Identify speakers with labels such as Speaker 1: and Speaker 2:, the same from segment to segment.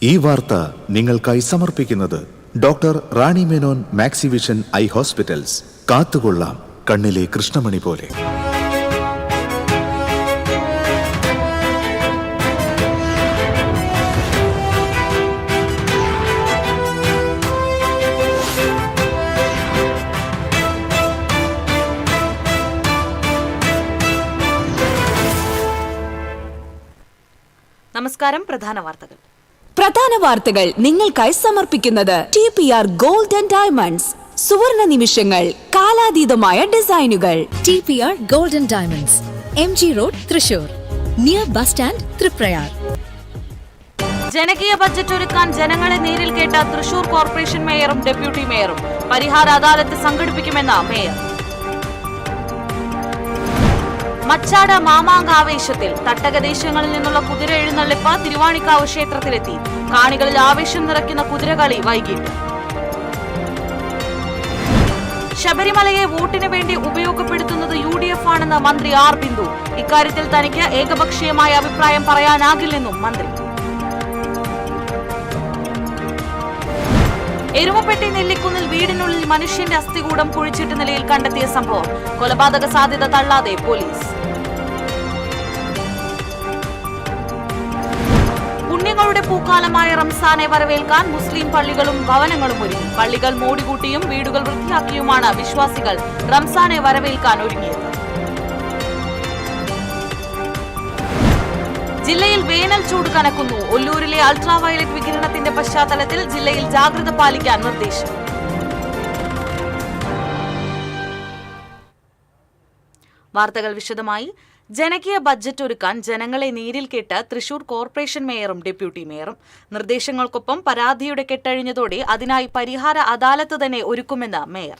Speaker 1: ഈ വാർത്ത നിങ്ങൾക്കായി സമർപ്പിക്കുന്നത് doctor Rani Menon Maxivision I hospitals. കാത്തുകൊള്ളാം കണ്ണിലെ കൃഷ്ണമണി പോലെ.
Speaker 2: നമസ്കാരം. പ്രധാന വാർത്തകൾ നിങ്ങൾക്കായി സമർപ്പിക്കുന്നത് TPR ഗോൾഡ് ആൻഡ് ഡയമണ്ട്സ്. സുവർണ നിമിഷങ്ങൾ, കാലാതീതമായ ഡിസൈനുകൾ.
Speaker 3: TPR gold and diamonds, MG road, Thrissur, near bus stand, Triprayar.
Speaker 2: ജനകീയ ബജറ്റ് ഒരുക്കാൻ ജനങ്ങളെ നേരിൽ കേട്ട തൃശൂർ കോർപ്പറേഷൻ മേയറും ഡെപ്യൂട്ടി മേയറും. പരിഹാര അദാലത്ത് സംഘടിപ്പിക്കുമെന്ന് മേയർ. മച്ചാട് മാമാങ്കാവേശത്തിൽ തട്ടകദേശങ്ങളിൽ നിന്നുള്ള കുതിര എഴുന്നള്ളിപ്പ് തിരുവാണിക്കാവ് ക്ഷേത്രത്തിലെത്തി. കാണികളിൽ ആവേശം നിറയ്ക്കുന്ന കുതിരകളി വൈകിട്ട്. ശബരിമലയെ വോട്ടിന് വേണ്ടി ഉപയോഗപ്പെടുത്തുന്നത് UDF ആണെന്ന് മന്ത്രി ആർ ബിന്ദു. ഇക്കാര്യത്തിൽ തനിക്ക് ഏകപക്ഷീയമായ അഭിപ്രായം പറയാനാകില്ലെന്നും മന്ത്രി. എരുമപ്പെട്ടി നെല്ലിക്കുന്നിൽ വീടിനുള്ളിൽ മനുഷ്യന്റെ അസ്ഥികൂടം കുഴിച്ചിട്ട നിലയിൽ കണ്ടെത്തിയ സംഭവം. കൊലപാതക സാധ്യത തള്ളാതെ പോലീസ്. പുണ്യങ്ങളുടെ പൂക്കാലമായ റംസാനെ വരവേൽക്കാൻ മുസ്ലിം പള്ളികളും ഭവനങ്ങളും ഒരുങ്ങി. പള്ളികൾ മോടികൂട്ടിയും വീടുകൾ വൃത്തിയാക്കിയുമാണ് വിശ്വാസികൾ റംസാനെ വരവേൽക്കാൻ ഒരുങ്ങിയത്. ജില്ലയിൽ വേനൽ ചൂട് കനക്കുന്നു. ഒല്ലൂരിലെ അൾട്രാവയലറ്റ് വികിരണത്തിന്റെ പശ്ചാത്തലത്തിൽ ജില്ലയിൽ ജാഗ്രത പാലിക്കാൻ നിർദ്ദേശം. വാർത്തകൾ വിശദമായി. ജനകീയ ബജറ്റ് ഒരുക്കാൻ ജനങ്ങളെ നേരിൽ കേട്ട് തൃശൂർ കോർപ്പറേഷൻ മേയറും ഡെപ്യൂട്ടി മേയറും. നിർദ്ദേശങ്ങൾക്കൊപ്പം പരാതിയുടെ കെട്ടഴിഞ്ഞതോടെ അതിനായി പരിഹാര അദാലത്ത് തന്നെ ഒരുക്കുമെന്ന് മേയർ.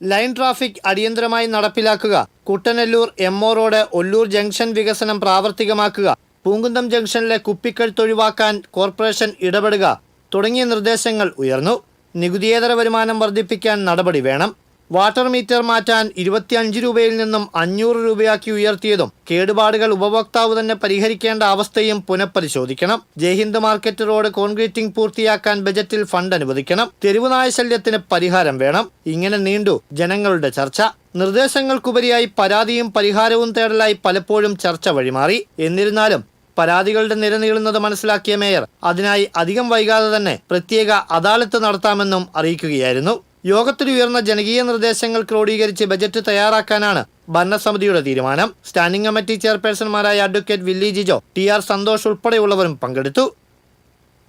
Speaker 4: ലൈൻ ട്രാഫിക് അടിയന്തരമായി നടപ്പിലാക്കുക, Kuttanellur MO road Ollur junction വികസനം പ്രാവർത്തികമാക്കുക, പൂങ്കുന്നം ജംഗ്ഷനിലെ കുപ്പിക്കഴുത്ത് ഒഴിവാക്കാൻ കോർപ്പറേഷൻ ഇടപെടുക തുടങ്ങിയ നിർദ്ദേശങ്ങൾ ഉയർന്നു. നികുതിയേതര വരുമാനം വർദ്ധിപ്പിക്കാൻ നടപടി വേണം. വാട്ടർ മീറ്റർ മാറ്റാൻ 25 രൂപയിൽ നിന്നും 500 രൂപയാക്കി ഉയർത്തിയതും കേടുപാടുകൾ ഉപഭോക്താവ് തന്നെ പരിഹരിക്കേണ്ട അവസ്ഥയും പുനഃപരിശോധിക്കണം. ജയ്ഹിന്ദ് മാർക്കറ്റ് റോഡ് കോൺക്രീറ്റിംഗ് പൂർത്തിയാക്കാൻ ബജറ്റിൽ ഫണ്ട് അനുവദിക്കണം. തെരുവുനായ ശല്യത്തിന് പരിഹാരം വേണം. ഇങ്ങനെ നീണ്ടു ജനങ്ങളുടെ ചർച്ച. നിർദ്ദേശങ്ങൾക്കുപരിയായി പരാതിയും പരിഹാരവും തേടലായി പലപ്പോഴും ചർച്ച വഴിമാറി. എന്നിരുന്നാലും പരാതികളുടെ നിര നീളുന്നത് മനസ്സിലാക്കിയ മേയർ അതിനായി അധികം വൈകാതെ തന്നെ പ്രത്യേക അദാലത്ത് നടത്താമെന്നും അറിയിക്കുകയായിരുന്നു. യോഗത്തിൽ ഉയർന്ന ജനകീയ നിർദ്ദേശങ്ങൾ ക്രോഡീകരിച്ച് ബജറ്റ് തയ്യാറാക്കാനാണ് ഭരണസമിതിയുടെ തീരുമാനം. സ്റ്റാൻഡിംഗ് കമ്മിറ്റി ചെയർപേഴ്സൺമാരായ advocate Willy Jijo, TR Santhosh ഉൾപ്പെടെയുള്ളവരും പങ്കെടുത്തു.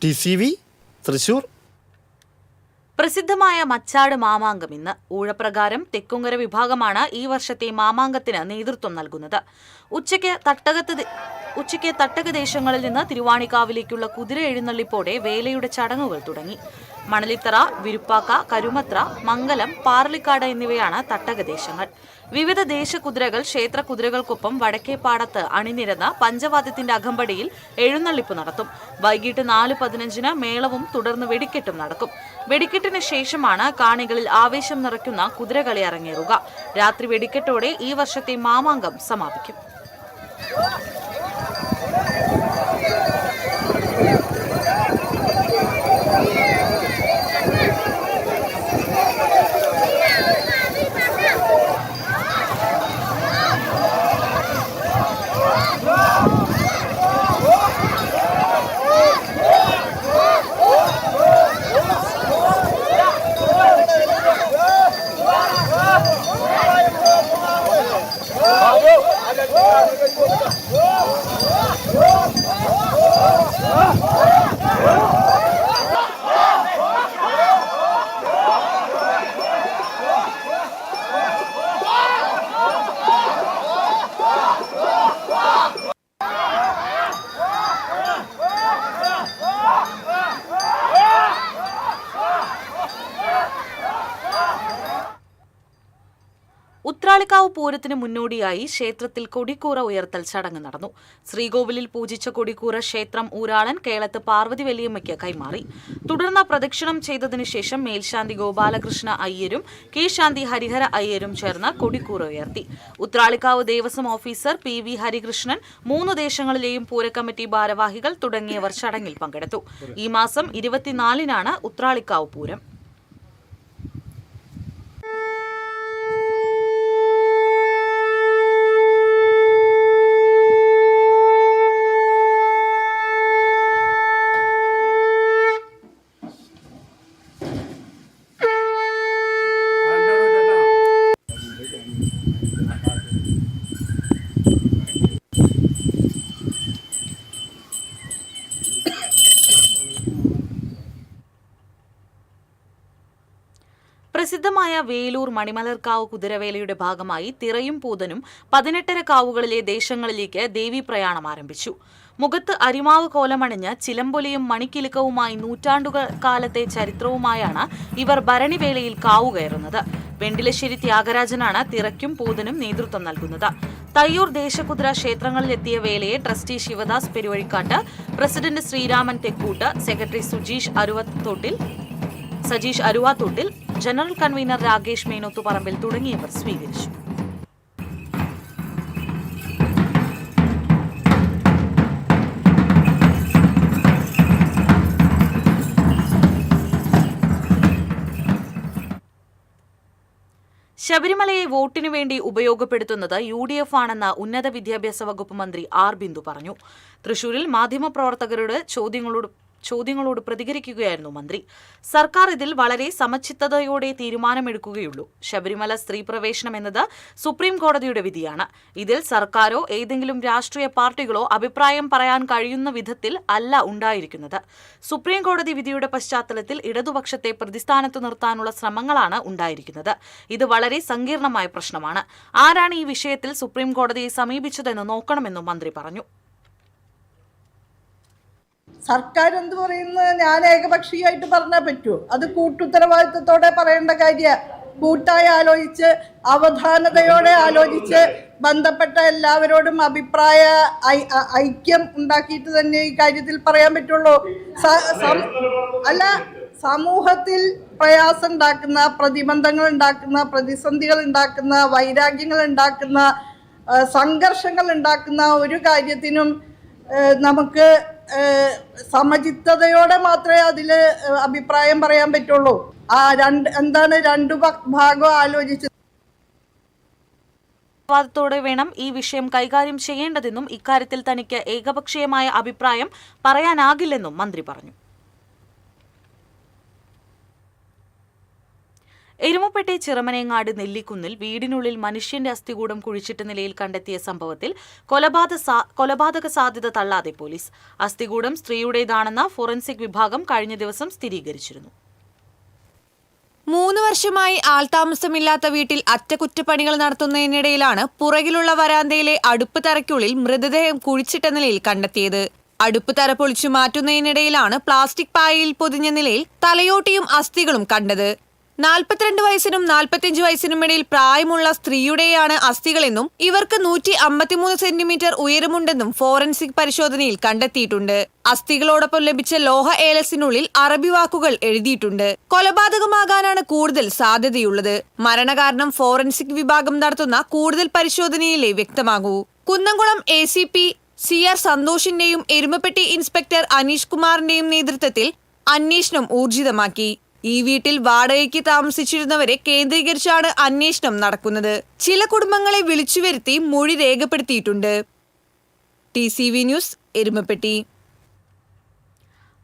Speaker 4: TCV തൃശൂർ.
Speaker 2: പ്രസിദ്ധമായ മച്ചാട് മാമാങ്കം ഇന്ന്. ഊഴപ്രകാരം തെക്കുംകര വിഭാഗമാണ് ഈ വർഷത്തെ മാമാങ്കത്തിന് നേതൃത്വം നൽകുന്നത്. ഉച്ചയ്ക്ക് തട്ടകദേശങ്ങളിൽ നിന്ന് തിരുവാണിക്കാവിലേക്കുള്ള കുതിര എഴുന്നള്ളിപ്പോടെ വേലയുടെ ചടങ്ങുകൾ തുടങ്ങി. മണലിത്തറ, വിരുപ്പാക്ക, കരുമത്ര, മംഗലം, പാർലിക്കാട് എന്നിവയാണ് തട്ടകദേശങ്ങൾ. വിവിധ ദേശകുതിരകൾ ക്ഷേത്ര കുതിരകൾക്കൊപ്പം വടക്കേപ്പാടത്ത് അണിനിരന്ന പഞ്ചവാദ്യത്തിന്റെ അകമ്പടിയിൽ എഴുന്നള്ളിപ്പ് നടത്തും. വൈകിട്ട് 4:15 മേളവും തുടർന്ന് വെടിക്കെട്ടും നടക്കും. വെടിക്കെട്ടിന് ശേഷമാണ് കാണികളിൽ ആവേശം നിറയ്ക്കുന്ന കുതിരകളി അരങ്ങേറുക. രാത്രി വെടിക്കെട്ടോടെ ഈ വർഷത്തെ മാമാങ്കം സമാപിക്കും.
Speaker 5: Go!
Speaker 2: ഉത്രാളിക്കാവ് പൂരത്തിന് മുന്നോടിയായി ക്ഷേത്രത്തിൽ കൊടിക്കൂറ ഉയർത്തൽ ചടങ്ങ് നടന്നു. ശ്രീകോവിലിൽ പൂജിച്ച കൊടിക്കൂറ ക്ഷേത്രം ഊരാളൻ കേളത്ത് പാർവതി വലിയമ്മയ്ക്ക് കൈമാറി. തുടർന്ന് പ്രദക്ഷിണം ചെയ്തതിനു ശേഷം മേൽശാന്തി ഗോപാലകൃഷ്ണ അയ്യരും കീഴ്ശാന്തി ഹരിഹര അയ്യരും ചേർന്ന് കൊടിക്കൂറ ഉയർത്തി. ഉത്രാളിക്കാവ് ദേവസ്വം ഓഫീസർ PV ഹരികൃഷ്ണൻ, 3 ദേശങ്ങളിലെയും പൂരക്കമ്മിറ്റി ഭാരവാഹികൾ തുടങ്ങിയവർ ചടങ്ങിൽ പങ്കെടുത്തു. ഈ മാസം 24-നാണ് ഉത്രാളിക്കാവ് പൂരം. പ്രസിദ്ധമായ വേലൂർ മണിമലർക്കാവ് കുതിരവേലയുടെ ഭാഗമായി തിറയും പൂതനും 18 കാവുകളിലെ ദേശങ്ങളിലേക്ക് ദേവീപ്രയാണം ആരംഭിച്ചു. മുഖത്ത് അരിമാവ് കോലമണിഞ്ഞ് ചിലമ്പൊലിയും മണിക്കിലുക്കവുമായി നൂറ്റാണ്ടുകൾ കാലത്തെ ചരിത്രവുമായാണ് ഇവർ ഭരണിവേലയിൽ കാവുകയറുന്നത്. വെണ്ടിലശ്ശേരി ത്യാഗരാജനാണ് തിറയ്ക്കും പൂതനും നേതൃത്വം നൽകുന്നത്. തയ്യൂർ ദേശകുതിര ക്ഷേത്രങ്ങളിലെത്തിയ വേലയെ trustee Sivadas Peruvazhikkat, president Sreeraman Thekkoot, secretary Sajeesh Aruvathottil, general convener Rakesh Menothuparambil തുടങ്ങിയവർ സ്വീകരിച്ചു. ശബരിമലയെ വോട്ടിനു വേണ്ടി ഉപയോഗപ്പെടുത്തുന്നത് UDF ആണെന്ന് ഉന്നത വിദ്യാഭ്യാസ വകുപ്പ് മന്ത്രി R. ബിന്ദു പറഞ്ഞു. തൃശൂരിൽ മാധ്യമപ്രവർത്തകരുടെ ചോദ്യങ്ങളോട് പ്രതികരിക്കുകയായിരുന്നു മന്ത്രി. സർക്കാർ ഇതിൽ വളരെ സമചിത്തതയോടെ തീരുമാനമെടുക്കുകയുള്ളൂ. ശബരിമല സ്ത്രീ പ്രവേശനം എന്നത് സുപ്രീം കോടതിയുടെ വിധിയാണ്. ഇതിൽ സർക്കാരോ ഏതെങ്കിലും രാഷ്ട്രീയ പാർട്ടികളോ അഭിപ്രായം പറയാൻ കഴിയുന്ന വിധത്തിൽ അല്ല ഉണ്ടായിരിക്കുന്നത്. സുപ്രീം കോടതി വിധിയുടെ പശ്ചാത്തലത്തിൽ ഇടതുപക്ഷത്തെ പ്രതിസ്ഥാനത്തു നിർത്താനുള്ള ശ്രമങ്ങളാണ് ഉണ്ടായിരിക്കുന്നത്. ഇത് വളരെ സങ്കീർണമായ പ്രശ്നമാണ്. ആരാണ് ഈ വിഷയത്തിൽ സുപ്രീം കോടതിയെ സമീപിച്ചതെന്ന് നോക്കണമെന്നും മന്ത്രി പറഞ്ഞു.
Speaker 5: സർക്കാർ എന്ത് പറയുന്നത് ഞാൻ ഏകപക്ഷീയമായിട്ട് പറഞ്ഞാൽ പറ്റുമോ? അത് കൂട്ടുത്തരവാദിത്വത്തോടെ പറയേണ്ട കാര്യമാണ്. കൂട്ടായി ആലോചിച്ച് അവധാനതയോടെ ആലോചിച്ച് ബന്ധപ്പെട്ട എല്ലാവരോടും അഭിപ്രായ ഐക്യം ഉണ്ടാക്കിയിട്ട് തന്നെ ഈ കാര്യത്തിൽ പറയാൻ പറ്റുള്ളൂ. അല്ല, സമൂഹത്തിൽ പ്രയാസം ഉണ്ടാക്കുന്ന, പ്രതിബന്ധങ്ങൾ ഉണ്ടാക്കുന്ന, പ്രതിസന്ധികൾ ഉണ്ടാക്കുന്ന, വൈരാഗ്യങ്ങൾ ഉണ്ടാക്കുന്ന, സംഘർഷങ്ങൾ ഉണ്ടാക്കുന്ന ഒരു കാര്യത്തിനും നമുക്ക് സമചിത്തതയോടെ മാത്രമേ അതിൽ അഭിപ്രായം പറയാൻ പറ്റുള്ളൂ. രണ്ടു ഭാഗം ആലോചിച്ച്
Speaker 2: ത്തോടെ വേണം ഈ വിഷയം കൈകാര്യം ചെയ്യേണ്ടതെന്നും ഇക്കാര്യത്തിൽ തനിക്ക് ഏകപക്ഷീയമായ അഭിപ്രായം പറയാനാകില്ലെന്നും മന്ത്രി പറഞ്ഞു. എരുമപ്പെട്ടി ചിറമനേങ്ങാട് നെല്ലിക്കുന്നിൽ വീടിനുള്ളിൽ മനുഷ്യന്റെ അസ്ഥികൂടം കുഴിച്ചിട്ട നിലയിൽ കണ്ടെത്തിയ സംഭവത്തിൽ കൊലപാതക സാധ്യത തള്ളാതെ പോലീസ്. അസ്ഥികൂടം സ്ത്രീയുടേതാണെന്ന ഫോറൻസിക് വിഭാഗം കഴിഞ്ഞ ദിവസം സ്ഥിരീകരിച്ചിരുന്നു.
Speaker 6: 3 വർഷമായി ആൾതാമസമില്ലാത്ത വീട്ടിൽ അറ്റകുറ്റപ്പണികൾ നടത്തുന്നതിനിടയിലാണ് പുറകിലുള്ള വരാന്തയിലെ അടുപ്പ് തറയ്ക്കുള്ളിൽ മൃതദേഹം കുഴിച്ചിട്ട നിലയിൽ കണ്ടെത്തിയത്. അടുപ്പ് തറ പൊളിച്ചു മാറ്റുന്നതിനിടയിലാണ് പ്ലാസ്റ്റിക് പായയിൽ പൊതിഞ്ഞ നിലയിൽ തലയോട്ടിയും അസ്ഥികളും കണ്ടത്. 42 വയസ്സിനും 45 വയസ്സിനും ഇടയിൽ പ്രായമുള്ള സ്ത്രീയുടെയാണ് അസ്ഥികളെന്നും ഇവർക്ക് 153 സെന്റിമീറ്റർ ഉയരമുണ്ടെന്നും ഫോറൻസിക് പരിശോധനയിൽ കണ്ടെത്തിയിട്ടുണ്ട്. അസ്ഥികളോടൊപ്പം ലഭിച്ച ലോഹ ഏലസിനുള്ളിൽ അറബി വാക്കുകൾ എഴുതിയിട്ടുണ്ട്. കൊലപാതകമാകാനാണ് കൂടുതൽ സാധ്യതയുള്ളത്. മരണകാരണം ഫോറൻസിക് വിഭാഗം നടത്തുന്ന കൂടുതൽ പരിശോധനയിലേ വ്യക്തമാകൂ. കുന്നംകുളം ACP CR സന്തോഷിന്റെയും എരുമപ്പെട്ടി ഇൻസ്പെക്ടർ അനീഷ് കുമാറിന്റെയും നേതൃത്വത്തിൽ അന്വേഷണം ഊർജിതമാക്കി. ഈ വീട്ടിൽ വാടകയ്ക്ക് താമസിച്ചിരുന്നവരെ കേന്ദ്രീകരിച്ചാണ് അന്വേഷണം നടക്കുന്നത്. ചില കുടുംബങ്ങളെ വിളിച്ചുവരുത്തി മൊഴി രേഖപ്പെടുത്തിയിട്ടുണ്ട്. TCV news, Erumapetty.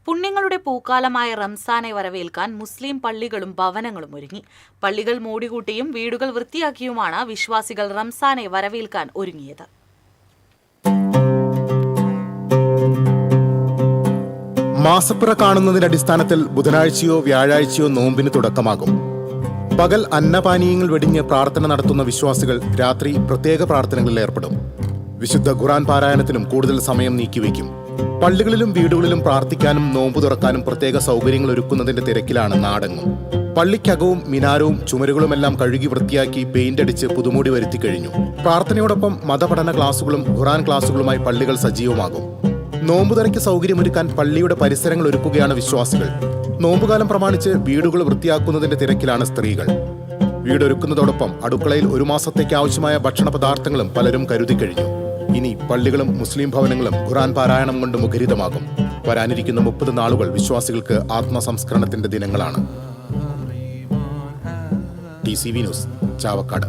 Speaker 2: പുണ്യങ്ങളുടെ പൂക്കാലമായ റംസാനെ വരവേൽക്കാൻ മുസ്ലിം പള്ളികളും ഭവനങ്ങളും ഒരുങ്ങി. പള്ളികൾ മോടികൂട്ടിയും വീടുകൾ വൃത്തിയാക്കിയുമാണ് വിശ്വാസികൾ റംസാനെ വരവേൽക്കാൻ ഒരുങ്ങിയത്.
Speaker 7: മാസപ്പിറ കാണുന്നതിന്റെ അടിസ്ഥാനത്തിൽ ബുധനാഴ്ചയോ വ്യാഴാഴ്ചയോ നോമ്പിന് തുടക്കമാകും. പകൽ അന്നപാനീയങ്ങൾ വെടിഞ്ഞ് പ്രാർത്ഥന നടത്തുന്ന വിശ്വാസികൾ രാത്രി പ്രത്യേക പ്രാർത്ഥനകളിൽ ഏർപ്പെടും. വിശുദ്ധ ഖുർആൻ പാരായണത്തിനും കൂടുതൽ സമയം നീക്കിവെക്കും. പള്ളികളിലും വീടുകളിലും പ്രാർത്ഥിക്കാനും നോമ്പ് തുറക്കാനും പ്രത്യേക സൗകര്യങ്ങൾ ഒരുക്കുന്നതിന്റെ തിരക്കിലാണ് നാടെങ്ങും. പള്ളിക്കകവും മിനാരവും ചുമരുകളുമെല്ലാം കഴുകി വൃത്തിയാക്കി പെയിന്റ് അടിച്ച് പുതുമൂടി വരുത്തി കഴിഞ്ഞു. പ്രാർത്ഥനയോടൊപ്പം മതപഠന ക്ലാസുകളും ഖുർആൻ ക്ലാസുകളുമായി പള്ളികൾ സജീവമാകും. നോമ്പുതുറയ്ക്ക് സൗകര്യമൊരുക്കാൻ പള്ളിയുടെ പരിസരങ്ങൾ ഒരുക്കുകയാണ് വിശ്വാസികൾ. നോമ്പുകാലം പ്രമാണിച്ച് വീടുകൾ വൃത്തിയാക്കുന്നതിന്റെ തിരക്കിലാണ് സ്ത്രീകൾ. വീടൊരുക്കുന്നതോടൊപ്പം അടുക്കളയിൽ ഒരു മാസത്തേക്ക് ആവശ്യമായ ഭക്ഷണ പദാർത്ഥങ്ങളും പലരും കരുതി കഴിഞ്ഞു. ഇനി പള്ളികളും മുസ്ലിം ഭവനങ്ങളും ഖുർആൻ പാരായണം കൊണ്ട് മുഖരിതമാകും. വരാനിരിക്കുന്ന 30 നാളുകൾ വിശ്വാസികൾക്ക് ആത്മസംസ്കരണത്തിന്റെ ദിനങ്ങളാണ്. TCV news, Chavakkad.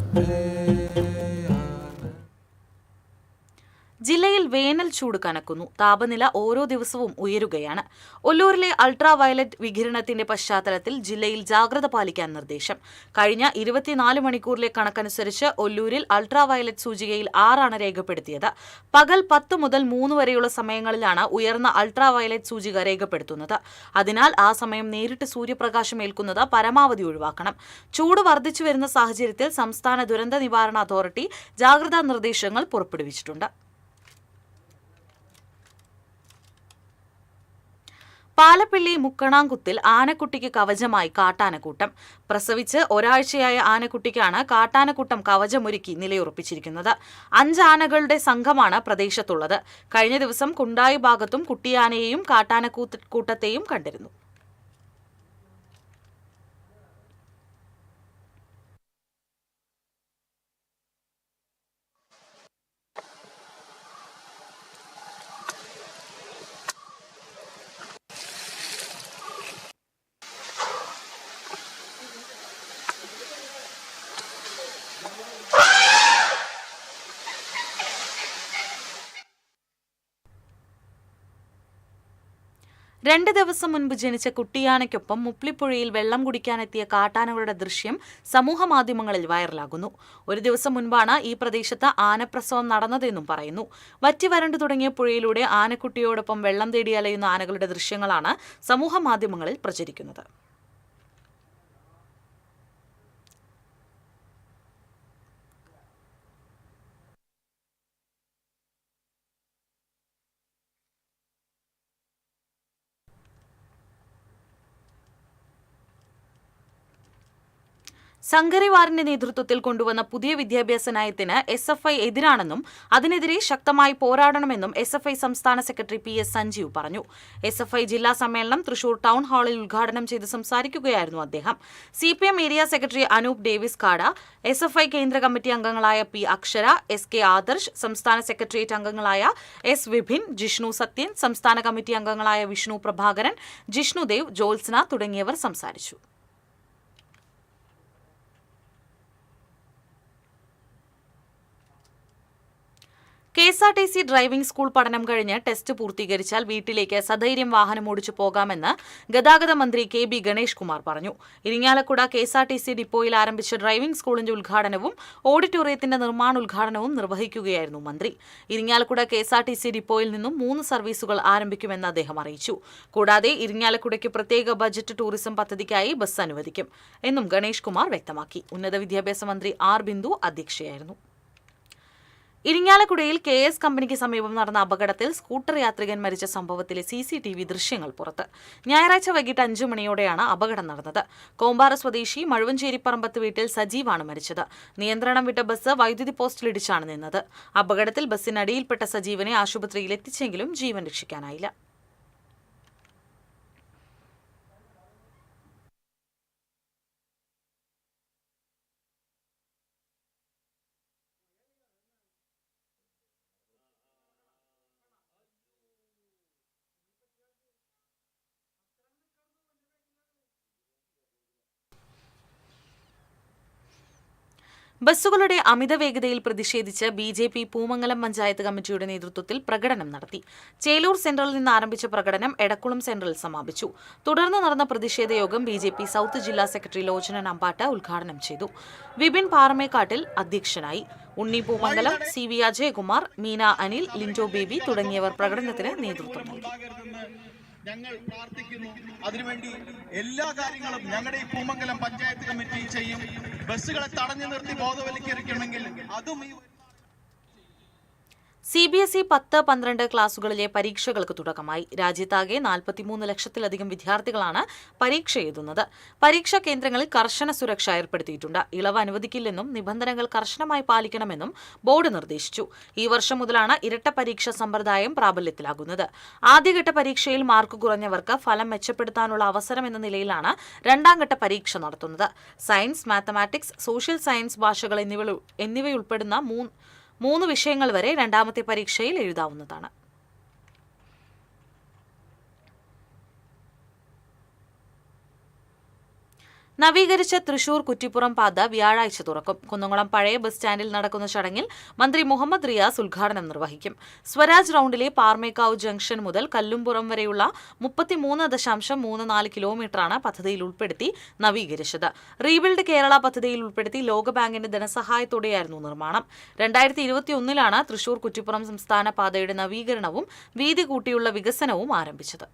Speaker 2: ജില്ലയിൽ വേനൽ ചൂട് കനക്കുന്നു. താപനില ഓരോ ദിവസവും ഉയരുകയാണ്. ഒല്ലൂരിലെ അൾട്രാ വയലറ്റ് വികിരണത്തിന്റെ പശ്ചാത്തലത്തിൽ ജില്ലയിൽ ജാഗ്രത പാലിക്കാൻ നിർദ്ദേശം. കഴിഞ്ഞ 24 മണിക്കൂറിലെ കണക്കനുസരിച്ച് ഒല്ലൂരിൽ അൾട്രാ വയലറ്റ് സൂചികയിൽ 6 ആണ് രേഖപ്പെടുത്തിയത്. പകൽ 10 മുതൽ 3 വരെയുള്ള സമയങ്ങളിലാണ് ഉയർന്ന അൾട്രാ വയലറ്റ് സൂചിക രേഖപ്പെടുത്തുന്നത്. അതിനാൽ ആ സമയം നേരിട്ട് സൂര്യപ്രകാശം ഏൽക്കുന്നത് പരമാവധി ഒഴിവാക്കണം. ചൂട് വർദ്ധിച്ചു വരുന്ന സാഹചര്യത്തിൽ സംസ്ഥാന ദുരന്ത നിവാരണ അതോറിറ്റി ജാഗ്രതാ നിർദ്ദേശങ്ങൾ പുറപ്പെടുവിച്ചിട്ടുണ്ട്. പാലപ്പിള്ളി മുക്കണാംകുത്തിൽ ആനക്കുട്ടിക്ക് കവചമായി കാട്ടാനക്കൂട്ടം. പ്രസവിച്ച് ഒരാഴ്ചയായ ആനക്കുട്ടിക്കാണ് കാട്ടാനക്കൂട്ടം കവചമൊരുക്കി നിലയുറപ്പിച്ചിരിക്കുന്നത്. 5 ആനകളുടെ സംഘമാണ് പ്രദേശത്തുള്ളത്. കഴിഞ്ഞ ദിവസം കുണ്ടായി ഭാഗത്തും കുട്ടിയാനയെയും കാട്ടാനക്കൂട്ടത്തെയും കണ്ടിരുന്നു. രണ്ട് ദിവസം മുൻപ് ജനിച്ച കുട്ടിയാനയ്ക്കൊപ്പം മുപ്ലിപ്പുഴയിൽ വെള്ളം കുടിക്കാനെത്തിയ കാട്ടാനകളുടെ ദൃശ്യം സമൂഹമാധ്യമങ്ങളിൽ വൈറലാകുന്നു. ഒരു ദിവസം മുൻപാണ് ഈ പ്രദേശത്ത് ആനപ്രസവം നടന്നതെന്നും പറയുന്നു. വറ്റി വരണ്ടു തുടങ്ങിയ പുഴയിലൂടെ ആനക്കുട്ടിയോടൊപ്പം വെള്ളം തേടി അലയുന്ന ആനകളുടെ ദൃശ്യങ്ങളാണ് സമൂഹമാധ്യമങ്ങളിൽ പ്രചരിക്കുന്നത്. സംഘരിവാറിന്റെ നേതൃത്വത്തിൽ കൊണ്ടുവന്ന പുതിയ വിദ്യാഭ്യാസ നയത്തിന് SFI എതിരാണെന്നും അതിനെതിരെ ശക്തമായി പോരാടണമെന്നും SFI സംസ്ഥാന സെക്രട്ടറി PS സഞ്ജീവ് പറഞ്ഞു. SFI ജില്ലാ സമ്മേളനം തൃശൂർ ടൗൺ ഹാളിൽ ഉദ്ഘാടനം ചെയ്ത് സംസാരിക്കുകയായിരുന്നു അദ്ദേഹം. CPM area secretary Anoop Davis കാട, SFI കേന്ദ്ര കമ്മിറ്റി അംഗങ്ങളായ P അക്ഷര, SK ആദർശ്, സംസ്ഥാന സെക്രട്ടേറിയറ്റ് അംഗങ്ങളായ S വിഭിൻ, ജിഷ്ണു സത്യൻ, സംസ്ഥാന കമ്മിറ്റി അംഗങ്ങളായ വിഷ്ണു പ്രഭാകരൻ, ജിഷ്ണുദേവ്, ജോത്സ്ന തുടങ്ങിയവർ സംസാരിച്ചു. KSRTC ഡ്രൈവിംഗ് സ്കൂൾ പഠനം കഴിഞ്ഞ് ടെസ്റ്റ് പൂർത്തീകരിച്ചാൽ വീട്ടിലേക്ക് സധൈര്യം വാഹനം ഓടിച്ചു പോകാമെന്ന് ഗതാഗത മന്ത്രി KB ഗണേഷ് കുമാർ പറഞ്ഞു. ഇരിങ്ങാലക്കുട KSRTC ഡിപ്പോയിൽ ആരംഭിച്ച ഡ്രൈവിംഗ് സ്കൂളിന്റെ ഉദ്ഘാടനവും ഓഡിറ്റോറിയത്തിന്റെ നിർമ്മാണോദ്ഘാടനവും നിർവഹിക്കുകയായിരുന്നു മന്ത്രി. ഇരിങ്ങാലക്കുട KSRTC ഡിപ്പോയിൽ നിന്നും 3 സർവീസുകൾ ആരംഭിക്കുമെന്ന് അദ്ദേഹം അറിയിച്ചു. കൂടാതെ ഇരിങ്ങാലക്കുടയ്ക്ക് പ്രത്യേക ബജറ്റ് ടൂറിസം പദ്ധതിക്കായി ബസ് അനുവദിക്കും എന്നും ഗണേഷ് കുമാർ വ്യക്തമാക്കി. ഉന്നത വിദ്യാഭ്യാസ മന്ത്രി R ബിന്ദു അധ്യക്ഷയായിരുന്നു. ഇരിങ്ങാലക്കുടയിൽ KS കമ്പനിക്ക് സമീപം നടന്ന അപകടത്തിൽ സ്കൂട്ടർ യാത്രികൻ മരിച്ച സംഭവത്തിലെ CCTV ദൃശ്യങ്ങൾ പുറത്ത്. ഞായറാഴ്ച വൈകിട്ട് 5 മണിയോടെയാണ് അപകടം നടന്നത്. കോമ്പാറ സ്വദേശി മഴുവഞ്ചേരിപ്പറമ്പത്ത് വീട്ടിൽ സജീവാണ് മരിച്ചത്. നിയന്ത്രണം വിട്ട ബസ് വൈദ്യുതി പോസ്റ്റിലിടിച്ചാണ് നിന്നത്. അപകടത്തിൽ ബസ്സിനടിയിൽപ്പെട്ട സജീവനെ ആശുപത്രിയിൽ എത്തിച്ചെങ്കിലും ജീവൻ രക്ഷിക്കാനായില്ല. ബസ്സുകളുടെ അമിത വേഗതയിൽ പ്രതിഷേധിച്ച് BJP പൂമംഗലം പഞ്ചായത്ത് കമ്മിറ്റിയുടെ നേതൃത്വത്തിൽ പ്രകടനം നടത്തി. ചേലൂർ സെന്ററിൽ നിന്ന് ആരംഭിച്ച പ്രകടനം എടക്കുളം സെന്ററിൽ സമാപിച്ചു. തുടർന്ന് നടന്ന പ്രതിഷേധ യോഗം BJP സൗത്ത് ജില്ലാ സെക്രട്ടറി ലോചനൻ അമ്പാട്ട് ഉദ്ഘാടനം ചെയ്തു. വിപിൻ പാറമേക്കാട്ടിൽ അധ്യക്ഷനായി. ഉണ്ണി പൂമംഗലം, CV അജയകുമാർ, മീന അനിൽ, ലിൻഡോ ബേബി തുടങ്ങിയവർ പ്രകടനത്തിന് നേതൃത്വം നൽകി.
Speaker 8: ഞങ്ങൾ പ്രാർത്ഥിക്കുന്നു. അതിനുവേണ്ടി എല്ലാ കാര്യങ്ങളും ഞങ്ങളുടെ ഈ പൂമംഗലം പഞ്ചായത്ത് കമ്മിറ്റി ചെയ്യും. ബസ്സുകളെ തടഞ്ഞു നിർത്തി ബോധവൽക്കരിക്കണമെങ്കിൽ അതും
Speaker 2: CBSE 10-12 ക്ലാസുകളിലെ പരീക്ഷകൾക്ക് തുടക്കമായി. രാജ്യത്താകെ 43 ലക്ഷത്തിലധികം വിദ്യാർത്ഥികളാണ് പരീക്ഷ എഴുതുന്നത്. പരീക്ഷാ കേന്ദ്രങ്ങളിൽ കർശന സുരക്ഷ ഏർപ്പെടുത്തിയിട്ടുണ്ട്. ഇളവ് അനുവദിക്കില്ലെന്നും നിബന്ധനകൾ കർശനമായി പാലിക്കണമെന്നും ബോർഡ് നിർദ്ദേശിച്ചു. ഈ വർഷം മുതലാണ് ഇരട്ട പരീക്ഷാ സമ്പ്രദായം പ്രാബല്യത്തിലാകുന്നത്. ആദ്യഘട്ട പരീക്ഷയിൽ മാർക്ക് കുറഞ്ഞവർക്ക് ഫലം മെച്ചപ്പെടുത്താനുള്ള അവസരം എന്ന നിലയിലാണ് രണ്ടാംഘട്ട പരീക്ഷ നടത്തുന്നത്. സയൻസ്, മാത്തമാറ്റിക്സ്, സോഷ്യൽ സയൻസ്, ഭാഷകൾ എന്നിവയുൾപ്പെടുന്ന മൂന്ന് വിഷയങ്ങൾ വരെ രണ്ടാമത്തെ പരീക്ഷയിൽ എഴുതാവുന്നതാണ്. നവീകരിച്ച തൃശൂർ കുറ്റിപ്പുറം പാത വ്യാഴാഴ്ച തുറക്കും. കുന്നംകുളം പഴയ ബസ് സ്റ്റാൻഡിൽ നടക്കുന്ന ചടങ്ങിൽ മന്ത്രി മുഹമ്മദ് റിയാസ് ഉദ്ഘാടനം നിർവഹിക്കും. സ്വരാജ് റൌണ്ടിലെ പാർമേക്കാവ് ജംഗ്ഷൻ മുതൽ കല്ലുംപുറം വരെയുള്ള 33.34 കിലോമീറ്ററാണ് പദ്ധതിയിൽ ഉൾപ്പെടുത്തി നവീകരിച്ചത്. റീബിൽഡ് കേരള പദ്ധതിയിൽ ഉൾപ്പെടുത്തി ലോകബാങ്കിന്റെ ധനസഹായത്തോടെയായിരുന്നു നിർമ്മാണം. 2021 തൃശൂർ കുറ്റിപ്പുറം സംസ്ഥാന പാതയുടെ നവീകരണവും വീതി കൂട്ടിയുള്ള വികസനവും ആരംഭിച്ചത്.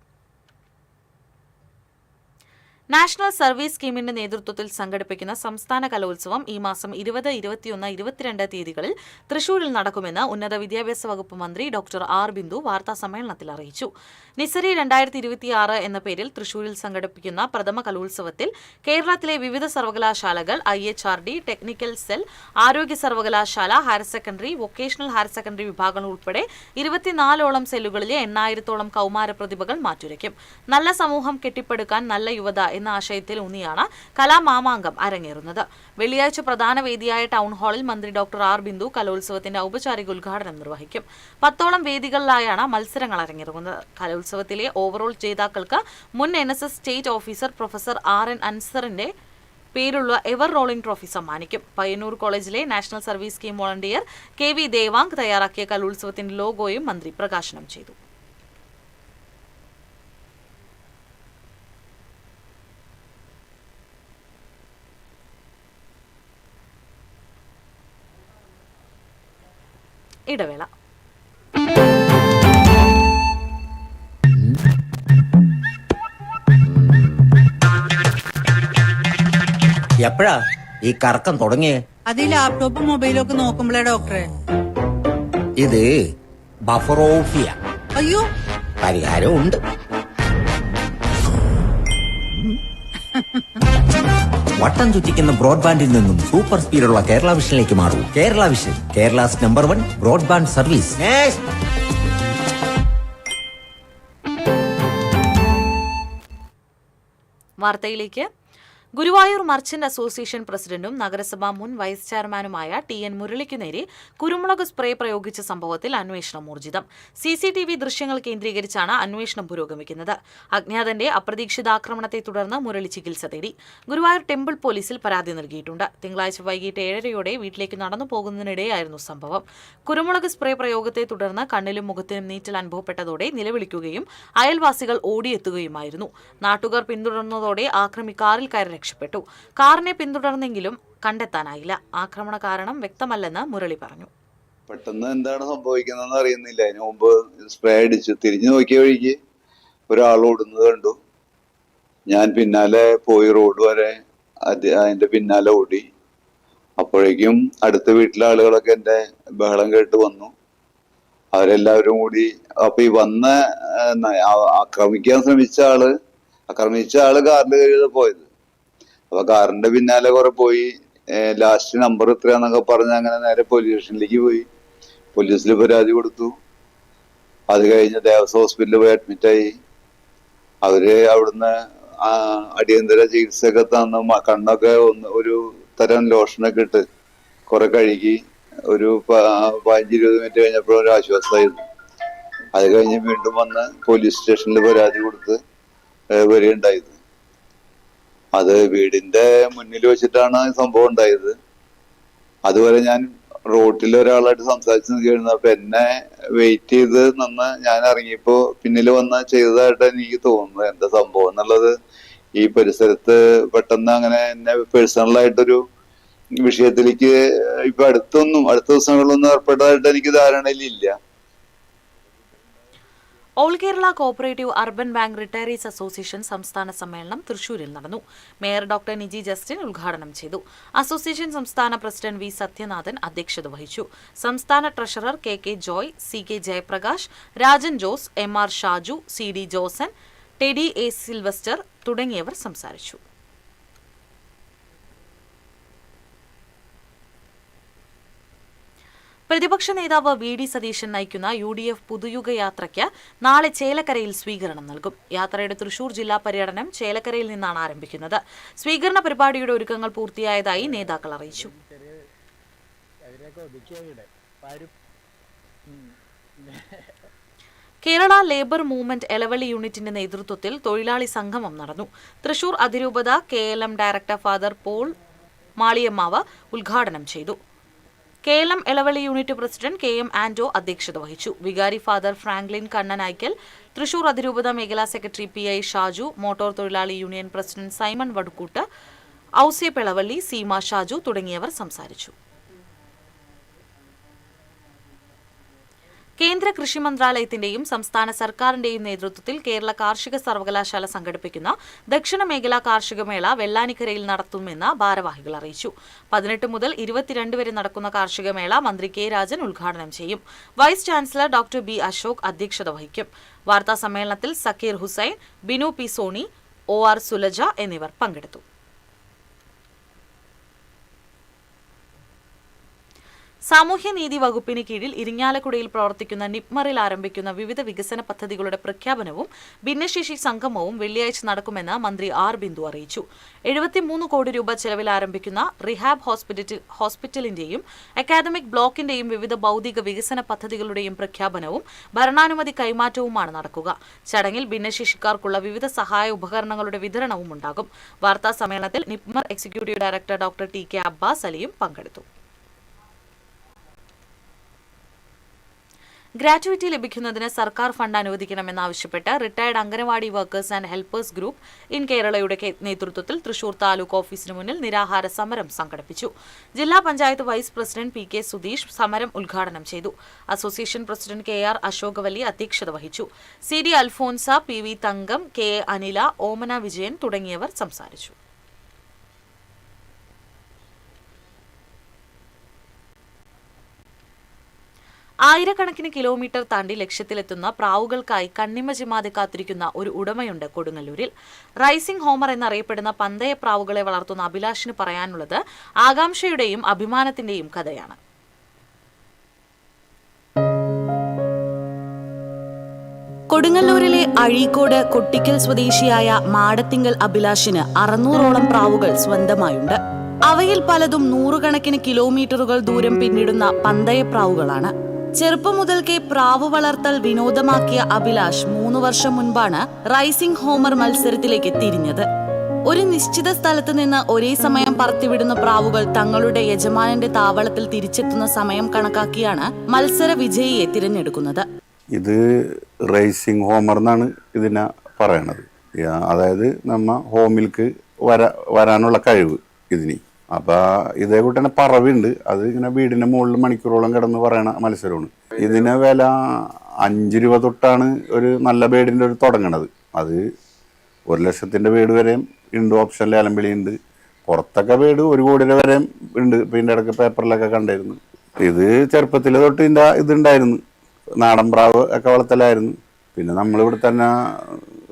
Speaker 2: നാഷണൽ സർവീസ് സ്കീമിന്റെ നേതൃത്വത്തിൽ സംഘടിപ്പിക്കുന്ന സംസ്ഥാന കലോത്സവം ഈ മാസം 20, 21, 22 തീയതികളിൽ തൃശൂരിൽ നടക്കുമെന്ന് ഉന്നത വിദ്യാഭ്യാസ വകുപ്പ് മന്ത്രി ഡോക്ടർ ആർ ബിന്ദു വാർത്താ സമ്മേളനത്തിൽ അറിയിച്ചു. നിസരി 2026 എന്ന പേരിൽ തൃശൂരിൽ സംഘടിപ്പിക്കുന്ന പ്രഥമ കലോത്സവത്തിൽ കേരളത്തിലെ വിവിധ സർവകലാശാലകൾ, IHRD, ടെക്നിക്കൽ സെൽ, ആരോഗ്യ സർവകലാശാല, higher secondary, vocational higher secondary വിഭാഗങ്ങൾ ഉൾപ്പെടെ 24ഓളം സെല്ലുകളിലെ 8000ഓളം കൗമാര പ്രതിഭകൾ മാറ്റുരയ്ക്കും. നല്ല സമൂഹം കെട്ടിപ്പടുക്കാൻ നല്ല യുവത എന്ന ആശയത്തിൽ ഊന്നിയാണ് കലാമാമാങ്കം അരങ്ങേറുന്നത്. വെള്ളിയാഴ്ച പ്രധാന വേദിയായ ടൗൺ ഹാളിൽ മന്ത്രി ഡോക്ടർ ആർ ബിന്ദു കലോത്സവത്തിന്റെ ഔപചാരിക ഉദ്ഘാടനം നിർവഹിക്കും. 10ഓളം വേദികളിലായാണ് മത്സരങ്ങൾ അരങ്ങേറുന്നത്. കലോത്സവത്തിലെ ഓവറോൾ ജേതാക്കൾക്ക് മുൻ NSS state officer professor RN അൻസറിന്റെ പേരുള്ള എവർ റോളിംഗ് ട്രോഫി സമ്മാനിക്കും. പയ്യന്നൂർ കോളേജിലെ national service scheme volunteer KV Devank തയ്യാറാക്കിയ കലോത്സവത്തിന്റെ ലോഗോയും മന്ത്രി പ്രകാശനം ചെയ്തു. ഇടവേള.
Speaker 9: എപ്പോഴാ ഈ കറക്കം തുടങ്ങിയേ?
Speaker 10: അത് ഈ ലാപ്ടോപ്പും മൊബൈലും ഒക്കെ നോക്കുമ്പോഴേ ഡോക്ടറെ.
Speaker 9: ഇത് ബഫറോഫിയ.
Speaker 10: അയ്യോ,
Speaker 9: പരിഹാരം ഉണ്ട്. വട്ടം ചുറ്റിക്കുന്ന ബ്രോഡ്ബാൻഡിൽ നിന്നും സൂപ്പർ സ്പീഡുള്ള കേരള വിഷനിലേക്ക് മാറൂ. Kerala Vision, Kerala's number 1 broadband service.
Speaker 2: വാർത്തയിലേക്ക്. ഗുരുവായൂർ മർച്ചന്റ് അസോസിയേഷൻ പ്രസിഡന്റും നഗരസഭാ മുൻ വൈസ് ചെയർമാനുമായ TN മുരളിക്കു നേരെ കുരുമുളക് സ്പ്രേ പ്രയോഗിച്ച സംഭവത്തിൽ അന്വേഷണം ഊർജിതം. CCTV ദൃശ്യങ്ങൾ കേന്ദ്രീകരിച്ചാണ് അന്വേഷണം പുരോഗമിക്കുന്നത്. അജ്ഞാതന്റെ അപ്രതീക്ഷിതാക്രമണത്തെ തുടർന്ന് മുരളി ചികിത്സ തേടി. ഗുരുവായൂർ ടെമ്പിൾ പോലീസിൽ പരാതി നൽകിയിട്ടുണ്ട്. തിങ്കളാഴ്ച വൈകിട്ട് 7:30 വീട്ടിലേക്ക് നടന്നു പോകുന്നതിനിടെയായിരുന്നു സംഭവം. കുരുമുളക് സ്പ്രേ പ്രയോഗത്തെ തുടർന്ന് കണ്ണിലും മുഖത്തിനും നീറ്റൽ അനുഭവപ്പെട്ടതോടെ നിലവിളിക്കുകയും അയൽവാസികൾ ഓടിയെത്തുകയുമായിരുന്നു. നാട്ടുകാർ പിന്തുടർന്നതോടെ ആക്രമി കാറിൽ കയറി രക്ഷപ്പെട്ടു. കാറിനെ പിന്തുടർന്നെങ്കിലും കണ്ടെത്താനായില്ല. ആക്രമണ കാരണം വ്യക്തമല്ലെന്ന് മുരളി പറഞ്ഞു.
Speaker 11: പെട്ടെന്ന് എന്താണ് സംഭവിക്കുന്നതെന്ന് അറിയുന്നില്ല. അതിന് മുമ്പ് സ്പ്രേ അടിച്ചു. തിരിഞ്ഞു നോക്കിയ വഴിക്ക് ഒരാൾ ഓടുന്നത് കണ്ടു. ഞാൻ പിന്നാലെ പോയി റോഡ് വരെ അതിന്റെ പിന്നാലെ ഓടി. അപ്പോഴേക്കും അടുത്ത വീട്ടിലെ ആളുകളൊക്കെ എന്റെ ബഹളം കേട്ട് വന്നു. അവരെല്ലാവരും കൂടി അപ്പൊ ഈ ആക്രമിക്കാൻ ശ്രമിച്ച ആള് കാറിൽ കയറിയത് പോയത്. അപ്പൊ കാറിന്റെ പിന്നാലെ കുറെ പോയി. ലാസ്റ്റ് നമ്പർ എത്രയാന്നൊക്കെ പറഞ്ഞ് അങ്ങനെ നേരെ പോലീസ് സ്റ്റേഷനിലേക്ക് പോയി. പോലീസിൽ പരാതി കൊടുത്തു. അത് കഴിഞ്ഞ് ദേവസ്വം ഹോസ്പിറ്റലിൽ പോയി അഡ്മിറ്റായി. അവര് അവിടുന്ന് അടിയന്തര ചികിത്സയൊക്കെ തന്നു. കണ്ണൊക്കെ ഒരു തരം ലോഷനൊക്കെ ഇട്ട് കുറെ കഴുകി ഒരു 15-20 മിനിറ്റ് കഴിഞ്ഞപ്പോൾ ഒരു ആശ്വാസമായിരുന്നു. അത് കഴിഞ്ഞ് വീണ്ടും വന്ന് പോലീസ് സ്റ്റേഷനിൽ പരാതി കൊടുത്ത് വരികയുണ്ടായത്. അത് വീടിന്റെ മുന്നിൽ വെച്ചിട്ടാണ് സംഭവം ഉണ്ടായത്. അതുവരെ ഞാൻ റോട്ടിൽ ഒരാളായിട്ട് സംസാരിച്ച് നിൽക്കുകയായിരുന്നു. അപ്പൊ എന്നെ വെയിറ്റ് ചെയ്ത് നിന്ന് ഞാൻ ഇറങ്ങിയപ്പോ പിന്നിൽ വന്ന് ചെയ്തതായിട്ട് എനിക്ക് തോന്നുന്നത്. എന്താ സംഭവം എന്നുള്ളത് ഈ പരിസരത്ത് പെട്ടെന്ന് അങ്ങനെ എന്നെ പേഴ്സണലായിട്ടൊരു വിഷയത്തിലേക്ക് ഇപ്പൊ അടുത്ത ദിവസങ്ങളിലൊന്നും ഏർപ്പെട്ടതായിട്ട് എനിക്ക് ധാരണയിലില്ല.
Speaker 2: All Kerala cooperative urban bank retirees association സംസ്ഥാന സമ്മേളനം തൃശൂരിൽ നടന്നു. മേയർ ഡോക്ടർ നിജി ജസ്റ്റിൻ ഉദ്ഘാടനം ചെയ്തു. അസോസിയേഷൻ സംസ്ഥാന പ്രസിഡന്റ് വി സത്യനാഥൻ അധ്യക്ഷത വഹിച്ചു. സംസ്ഥാന treasurer K K Joy, C K Jayaprakash, Rajan Jose, M R Shaju, C D Josan, Teddy A Silvester തുടങ്ങിയവർ സംസാരിച്ചു. പ്രതിപക്ഷ നേതാവ് വി ഡി സതീശൻ നയിക്കുന്ന UDF പുതുയുഗ യാത്രയ്ക്ക് നാളെ ചേലക്കരയിൽ സ്വീകരണം നൽകും. യാത്രയുടെ തൃശൂർ ജില്ലാ പര്യടനം ചേലക്കരയിൽ നിന്നാണ് ആരംഭിക്കുന്നത്. സ്വീകരണ പരിപാടിയുടെ ഒരുക്കങ്ങൾ പൂർത്തിയായതായി നേതാക്കൾ അറിയിച്ചു. കേരള ലേബർ മൂവ്മെന്റ് എലവള്ളി യൂണിറ്റിന്റെ നേതൃത്വത്തിൽ തൊഴിലാളി സംഗമം നടന്നു. തൃശൂർ അതിരൂപത KLM director father Paul Maliyammavu ഉദ്ഘാടനം ചെയ്തു. KLM Elavally unit president KM Anto അധ്യക്ഷത വഹിച്ചു. വികാരി ഫാദർ ഫ്രാങ്ക്ലിൻ കണ്ണനായ്ക്കൽ, തൃശൂർ അതിരൂപത മേഖലാ സെക്രട്ടറി PI ഷാജു, മോട്ടോർ തൊഴിലാളി union president Simon Vadukkoot, Ouseph Elavally, Seema Shaju തുടങ്ങിയവർ സംസാരിച്ചു. കേന്ദ്ര കൃഷി മന്ത്രാലയത്തിന്റെയും സംസ്ഥാന സർക്കാരിന്റെയും നേതൃത്വത്തിൽ കേരള കാർഷിക സർവകലാശാല സംഘടിപ്പിക്കുന്ന ദക്ഷിണ മേഖലാ കാർഷിക മേള വെള്ളാനിക്കരയിൽ നടത്തുമെന്ന് ഭാരവാഹികൾ അറിയിച്ചു. 18 മുതൽ 22 വരെ നടക്കുന്ന കാർഷിക മേള മന്ത്രി K രാജൻ ഉദ്ഘാടനം ചെയ്യും. Vice chancellor doctor B Ashok അധ്യക്ഷത വഹിക്കും. വാർത്താ സമ്മേളനത്തിൽ സക്കീർ ഹുസൈൻ, ബിനു P സോണി, OR സുലജ എന്നിവർ പങ്കെടുത്തു. സാമൂഹ്യനീതി വകുപ്പിന് കീഴിൽ ഇരിങ്ങാലക്കുടയിൽ പ്രവർത്തിക്കുന്ന നിപ്മറിൽ ആരംഭിക്കുന്ന വിവിധ വികസന പദ്ധതികളുടെ പ്രഖ്യാപനവും ഭിന്നശേഷി സംഗമവും വെള്ളിയാഴ്ച നടക്കുമെന്ന് മന്ത്രി R ബിന്ദു അറിയിച്ചു. 73 കോടി രൂപ ചെലവിൽ ആരംഭിക്കുന്ന റിഹാബ് ഹോസ്പിറ്റലിന്റെയും അക്കാദമിക് ബ്ലോക്കിന്റെയും വിവിധ ഭൗതിക വികസന പദ്ധതികളുടെയും പ്രഖ്യാപനവും ഭരണാനുമതി കൈമാറ്റവുമാണ് നടക്കുക. ചടങ്ങിൽ ഭിന്നശേഷിക്കാർക്കുള്ള വിവിധ സഹായ ഉപകരണങ്ങളുടെ വിതരണവും ഉണ്ടാകും. വാർത്താ സമ്മേളനത്തിൽ NIPMR executive director doctor TK Abbas അലിയും പങ്കെടുത്തു. ഗ്രാറ്റുവിറ്റി ലഭിക്കുന്നതിന് സർക്കാർ ഫണ്ട് അനുവദിക്കണമെന്നാവശ്യപ്പെട്ട് retired anganwadi workers and helpers group in കേരളയുടെ നേതൃത്വത്തിൽ തൃശൂർ താലൂക്ക് ഓഫീസിന് മുന്നിൽ നിരാഹാര സമരം സംഘടിപ്പിച്ചു. ജില്ലാ panchayat vice president PK Sudheesh സമരം ഉദ്ഘാടനം ചെയ്തു. അസോസിയേഷൻ പ്രസിഡന്റ് KR അശോകവല്ലി അധ്യക്ഷത വഹിച്ചു. CD അൽഫോൻസ, PV തങ്കം, KA അനില, ഓമന വിജയൻ തുടങ്ങിയവർ സംസാരിച്ചു. ആയിരക്കണക്കിന് കിലോമീറ്റർ താണ്ടി ലക്ഷ്യത്തിലെത്തുന്ന പ്രാവുകൾക്കായി കണ്ണിമ ചിമ്മാതെ കാത്തിരിക്കുന്ന ഒരു ഉടമയുണ്ട് കൊടുങ്ങല്ലൂരിൽ. റൈസിംഗ് ഹോമർ എന്നറിയപ്പെടുന്ന പന്തയ പ്രാവുകളെ വളർത്തുന്ന അഭിലാഷിന് പറയാനുള്ളത് ആകാംക്ഷയുടെയും അഭിമാനത്തിന്റെയും കഥയാണ്. കൊടുങ്ങല്ലൂരിലെ അഴീക്കോട് കൊട്ടിക്കൽ സ്വദേശിയായ മാടത്തിങ്കൽ അഭിലാഷിന് 600ഓളം പ്രാവുകൾ സ്വന്തമായുണ്ട്. അവയിൽ പലതും 100 കണക്കിന് കിലോമീറ്ററുകൾ ദൂരം പിന്നിടുന്ന പന്തയ പ്രാവുകളാണ്. ചെറുപ്പം മുതൽക്കേ പ്രാവ് വളർത്തൽ വിനോദമാക്കിയ അഭിലാഷ് 3 വർഷം മുൻപാണ് റൈസിംഗ് ഹോമർ മത്സരത്തിലേക്ക് തിരിഞ്ഞത്. ഒരു നിശ്ചിത സ്ഥലത്ത് നിന്ന് ഒരേ സമയം പറത്തിവിടുന്ന പ്രാവുകൾ തങ്ങളുടെ യജമാനന്റെ താവളത്തിൽ തിരിച്ചെത്തുന്ന സമയം കണക്കാക്കിയാണ് മത്സര വിജയിയെ തിരഞ്ഞെടുക്കുന്നത്.
Speaker 12: ഇത് റൈസിംഗ് ഹോമർ എന്നാണ് ഇതിനെ പറയണത്. അതായത് നമ്മ ഹോമിലേക്ക് വരാനുള്ള കഴിവ് ഇതിന്. അപ്പോൾ ഇതേ കൂട്ടി തന്നെ പറവുണ്ട്. അത് ഇങ്ങനെ വീടിൻ്റെ മുകളിൽ മണിക്കൂറോളം കിടന്ന് പറയണ മത്സരമാണ്. ഇതിന് വില 5 രൂപ തൊട്ടാണ് ഒരു നല്ല ബേഡിൻ്റെ ഒരു തുടങ്ങണത്. അത് 1 ലക്ഷത്തിൻ്റെ ബേഡ് വരെയും ഉണ്ട്. ഓപ്ഷൻ ലേലം വിളിയുണ്ട്. പുറത്തൊക്കെ ബേഡ് 1 കോടി രൂപ വരെയും ഉണ്ട്. ഇപ്പം ഇതിൻ്റെ ഇടയ്ക്ക് പേപ്പറിലൊക്കെ കണ്ടായിരുന്നു. ഇത് ചെറുപ്പത്തിൽ തൊട്ട് ഇതിൻ്റെ ഇതുണ്ടായിരുന്നു. നാടൻ പ്രാവ് ഒക്കെ വളർത്തലായിരുന്നു. പിന്നെ നമ്മളിവിടെ തന്നെ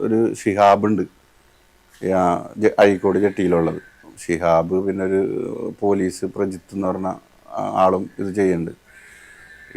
Speaker 12: ഒരു ഷിഹാബ് ഉണ്ട്, അഴീക്കോട് ജെട്ടിയിലുള്ളത് ഷിഹാബ്. പിന്നെ ഒരു പോലീസ് പ്രജിത്ത് എന്ന് പറഞ്ഞ ആളും ഇത് ചെയ്യുന്നുണ്ട്.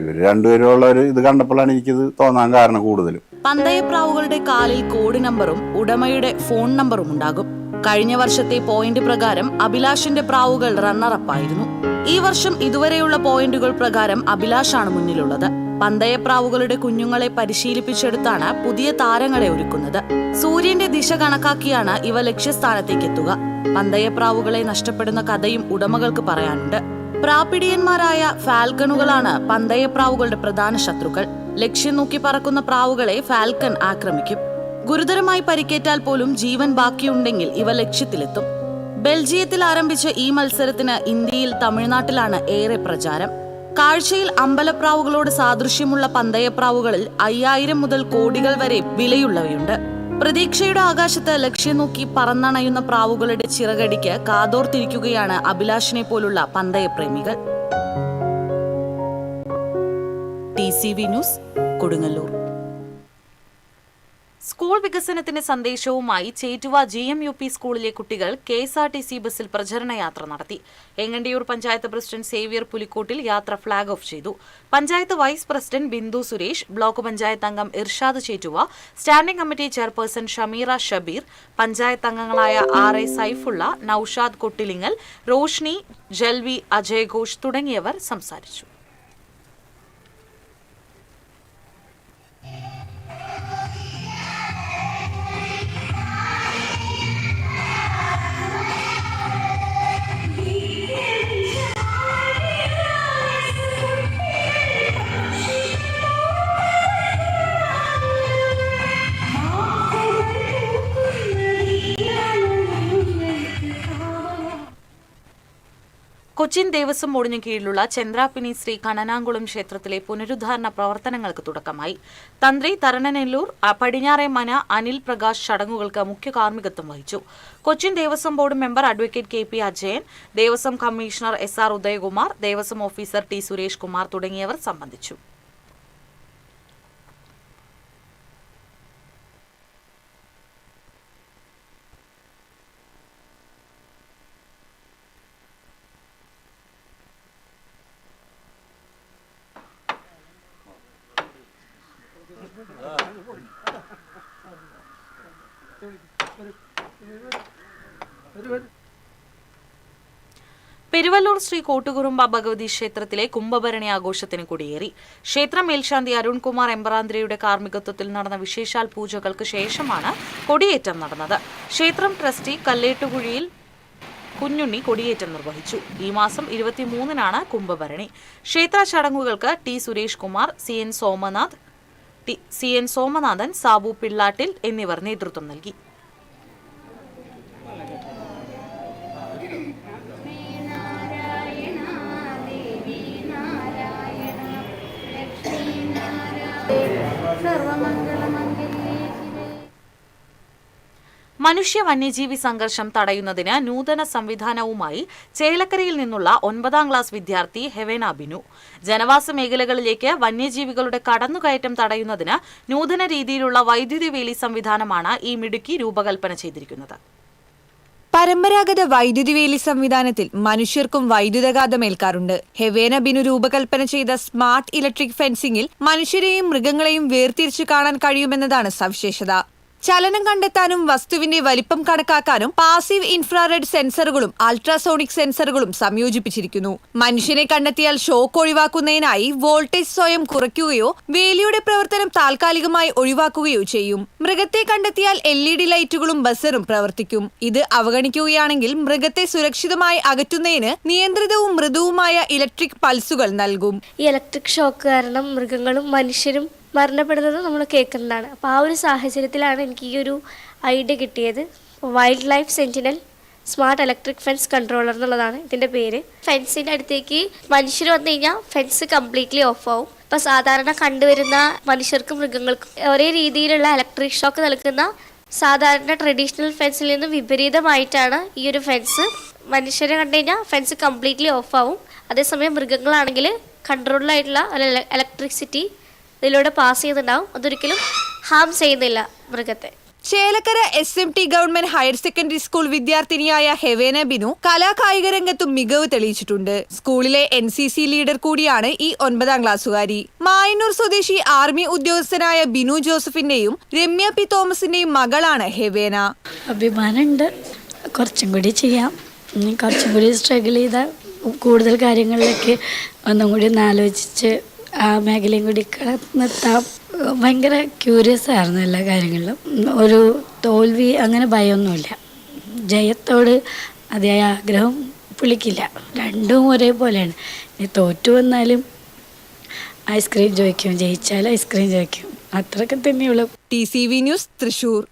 Speaker 12: ഇവർ രണ്ടുപേരുള്ള ഒരു ഇത് കണ്ടപ്പോഴാണ് എനിക്കിത് തോന്നാൻ കാരണം കൂടുതലും.
Speaker 2: പന്തയപ്രാവുകളുടെ കാലിൽ കോഡ് നമ്പറും ഉടമയുടെ ഫോൺ നമ്പറും ഉണ്ടാകും. കഴിഞ്ഞ വർഷത്തെ പോയിന്റ് പ്രകാരം അഭിലാഷിന്റെ പ്രാവുകൾ റണ്ണറപ്പായിരുന്നു. ഈ വർഷം ഇതുവരെയുള്ള പോയിന്റുകൾ പ്രകാരം അഭിലാഷാണ് മുന്നിലുള്ളത്. പന്തയപ്രാവുകളുടെ കുഞ്ഞുങ്ങളെ പരിശീലിപ്പിച്ചെടുത്താണ് പുതിയ താരങ്ങളെ ഒരുക്കുന്നത്. സൂര്യന്റെ ദിശ കണക്കാക്കിയാണ് ഇവ ലക്ഷ്യസ്ഥാനത്തേക്ക് എത്തുക. പന്തയപ്രാവുകളെ നഷ്ടപ്പെടുന്ന കഥയും ഉടമകൾക്ക് പറയാനുണ്ട്. പ്രാപിടിയന്മാരായ ഫാൽക്കണുകളാണ് പന്തയപ്രാവുകളുടെ പ്രധാന ശത്രുക്കൾ. ലക്ഷ്യം നോക്കി പറക്കുന്ന പ്രാവുകളെ ഫാൽക്കൺ ആക്രമിക്കും. ഗുരുതരമായി പരിക്കേറ്റാൽ പോലും ജീവൻ ബാക്കിയുണ്ടെങ്കിൽ ഇവ ലക്ഷ്യത്തിലെത്തും. ബെൽജിയത്തിൽ ആരംഭിച്ച ഈ മത്സരത്തിന് ഇന്ത്യയിൽ തമിഴ്നാട്ടിലാണ് ഏറെ പ്രചാരം. കാഴ്ചയിൽ അമ്പലപ്രാവുകളോട് സാദൃശ്യമുള്ള പന്തയപ്രാവുകളിൽ 5000 മുതൽ കോടികൾ വരെ വിലയുള്ളവയുണ്ട്. പ്രതീക്ഷയുടെ ആകാശത്ത് ലക്ഷ്യം നോക്കി പറന്നണയുന്ന പ്രാവുകളുടെ ചിറകടിക്ക് കാതോർത്തിരിക്കുകയാണ് അഭിലാഷിനെ പോലുള്ള പന്തയപ്രേമികൾ. TCV news, Kodungallur. സ്കൂൾ വികസനത്തിന്റെ സന്ദേശവുമായി ചേറ്റുവ GMUP സ്കൂളിലെ കുട്ടികൾ KSRTC ബസ്സിൽ പ്രചരണ യാത്ര നടത്തി. എങ്ങണ്ടിയൂർ പഞ്ചായത്ത് പ്രസിഡന്റ് സേവ്യർ പുലിക്കോട്ടിൽ യാത്ര ഫ്ളാഗ് ഓഫ് ചെയ്തു. Panchayat vice president Bindu Suresh, block panchayat അംഗം Irshad Chettuva, standing committee chairperson Shameera Shabeer, panchayat അംഗങ്ങളായ RA സൈഫുള്ള, നൌഷാദ് കൊട്ടിലിങ്ങൽ, റോഷ്നി, ജൽവി, അജയ് ഘോഷ് തുടങ്ങിയവർ സംസാരിച്ചു. കൊച്ചിൻ ദേവസ്വം ബോർഡിന് കീഴിലുള്ള ചന്ദ്രാപിനി ശ്രീ കണ്ണനാംകുളം ക്ഷേത്രത്തിലെ പുനരുദ്ധാരണ പ്രവർത്തനങ്ങൾക്ക് തുടക്കമായി. തന്ത്രി തരണനെല്ലൂർ പടിഞ്ഞാറെ മന അനിൽ പ്രകാശ് ചടങ്ങുകൾക്ക് മുഖ്യ കാർമ്മികത്വം വഹിച്ചു. Cochin Devaswom board member advocate KP Ajayan, Devaswom commissioner SR Udayakumar, Devaswom officer T Suresh Kumar തുടങ്ങിയവർ സംബന്ധിച്ചു. പെരുവല്ലൂർ ശ്രീ കോട്ടുകുറുമ്പ ഭഗവതി ക്ഷേത്രത്തിലെ കുംഭഭരണി ആഘോഷത്തിന് കൊടിയേറി. ക്ഷേത്ര മേൽശാന്തി അരുൺകുമാർ എമ്പ്രാന്തിരിയുടെ കാർമ്മികത്വത്തിൽ നടന്ന വിശേഷാൽ പൂജകൾക്ക് ശേഷമാണ് കൊടിയേറ്റം നടന്നത്. ക്ഷേത്രം ട്രസ്റ്റി കല്ലേട്ടുകുഴിയിൽ കുഞ്ഞുണ്ണി കൊടിയേറ്റം നിർവഹിച്ചു. ഈ മാസം 23-നാണ് കുംഭഭരണി. ക്ഷേത്ര ചടങ്ങുകൾക്ക് T സുരേഷ് കുമാർ, CN സോമനാഥൻ, സാബു പിള്ളാട്ടിൽ എന്നിവർ നേതൃത്വം നൽകി. മനുഷ്യ വന്യജീവി സംഘർഷം തടയുന്നതിന് നൂതന സംവിധാനവുമായി ചേലക്കരയിൽ നിന്നുള്ള 9ാം ക്ലാസ് വിദ്യാർത്ഥി ഹെവേന ബിനു. ജനവാസ മേഖലകളിലേക്ക് വന്യജീവികളുടെ കടന്നുകയറ്റം തടയുന്നതിന് നൂതന രീതിയിലുള്ള വൈദ്യുതി വേലി സംവിധാനമാണ് ഈ മിടുക്കി രൂപകൽപ്പന ചെയ്തിരിക്കുന്നത്.
Speaker 6: പരമ്പരാഗത വൈദ്യുതി വേലി സംവിധാനത്തിൽ മനുഷ്യർക്കും വൈദ്യുതഘാതമേൽക്കാറുണ്ട്. ഹെവേന ബിനു രൂപകൽപ്പന ചെയ്ത സ്മാർട്ട് ഇലക്ട്രിക് ഫെൻസിംഗിൽ മനുഷ്യരെയും മൃഗങ്ങളെയും വേർതിരിച്ചു കാണാൻ കഴിയുമെന്നതാണ് സവിശേഷത. ചലനം കണ്ടെത്താനും വസ്തുവിന്റെ വലിപ്പം കണക്കാക്കാനും പാസീവ് ഇൻഫ്രാറെഡ് സെൻസറുകളും അൾട്രാസോണിക് സെൻസറുകളും സംയോജിപ്പിച്ചിരിക്കുന്നു. മനുഷ്യനെ കണ്ടെത്തിയാൽ ഷോക്ക് ഒഴിവാക്കുന്നതിനായി വോൾട്ടേജ് സ്വയം കുറയ്ക്കുകയോ വേലിയുടെ പ്രവർത്തനം താൽക്കാലികമായി ഒഴിവാക്കുകയോ ചെയ്യും. മൃഗത്തെ കണ്ടെത്തിയാൽ LED ലൈറ്റുകളും ബസറും പ്രവർത്തിക്കും. ഇത് അവഗണിക്കുകയാണെങ്കിൽ മൃഗത്തെ സുരക്ഷിതമായി അകറ്റുന്നതിന് നിയന്ത്രിതവും മൃദുവുമായ ഇലക്ട്രിക് പൾസുകൾ നൽകും.
Speaker 13: ഈ ഇലക്ട്രിക് ഷോക്ക് കാരണം മൃഗങ്ങളും മനുഷ്യരും മരണപ്പെടുന്നത് നമ്മൾ കേൾക്കുന്നതാണ്. അപ്പോൾ ആ ഒരു സാഹചര്യത്തിലാണ് എനിക്ക് ഈ ഒരു ഐഡിയ കിട്ടിയത്. Wild life sentinel smart electric fence controller എന്നുള്ളതാണ് ഇതിൻ്റെ പേര്. ഫെൻസിൻ്റെ അടുത്തേക്ക് മനുഷ്യർ വന്നു കഴിഞ്ഞാൽ ഫെൻസ് കംപ്ലീറ്റ്ലി ഓഫ് ആവും. ഇപ്പോൾ സാധാരണ കണ്ടുവരുന്ന മനുഷ്യർക്കും മൃഗങ്ങൾക്കും ഒരേ രീതിയിലുള്ള ഇലക്ട്രിക് ഷോക്ക് നൽകുന്ന സാധാരണ ട്രഡീഷണൽ ഫെൻസിൽ നിന്ന് വിപരീതമായിട്ടാണ് ഈ ഒരു ഫെൻസ്. മനുഷ്യരെ കണ്ടു കഴിഞ്ഞാൽ ഫെൻസ് കംപ്ലീറ്റ്ലി ഓഫ് ആവും. അതേസമയം മൃഗങ്ങളാണെങ്കിൽ കൺട്രോൾഡായിട്ടുള്ള ഇലക്ട്രിസിറ്റി ഇതിലൂടെ പാസ് ചെയ്യുന്നുണ്ടാവും. അതൊരിക്കലും ഹാം ചെയ്യുന്നില്ല മൃഗത്തെ.
Speaker 6: Chelakkara SMT government higher secondary school വിദ്യാർത്ഥിനിയായ ഹെവേന ബിനു കലാകായിക രംഗത്തും മികവ് തെളിയിച്ചിട്ടുണ്ട്. സ്കൂളിലെ NCC ലീഡർ കൂടിയാണ് ഈ 9ാം ക്ലാസ്സുകാരി. മായന്നൂർ സ്വദേശി ആർമി ഉദ്യോഗസ്ഥനായ ബിനു ജോസഫിന്റെയും രമ്യ P തോമസിന്റെയും മകളാണ് ഹെവേന.
Speaker 14: അഭിമാനമുണ്ട്. കുറച്ചും കൂടി ചെയ്യാം, കുറച്ചും കൂടി സ്ട്രഗിൾ ചെയ്താൽ കൂടുതൽ കാര്യങ്ങളിലേക്ക് ഒന്നും കൂടി ഒന്ന് ആലോചിച്ച് ആ മേഖലയും കൂടി കടന്നെത്താം. ഭയങ്കര ക്യൂരിയസ് ആയിരുന്നു എല്ലാ കാര്യങ്ങളിലും. ഒരു തോൽവി അങ്ങനെ ഭയമൊന്നുമില്ല. ജയത്തോട് അതിയായ ആഗ്രഹം പുള്ളിക്കില്ല. രണ്ടും ഒരേപോലെയാണ്. ഇനി തോറ്റു വന്നാലും ഐസ്ക്രീം ചോദിക്കും, ജയിച്ചാൽ ഐസ്ക്രീം ചോദിക്കും. അത്രയൊക്കെ തന്നെയുള്ളൂ.
Speaker 6: TCV news, Thrissur.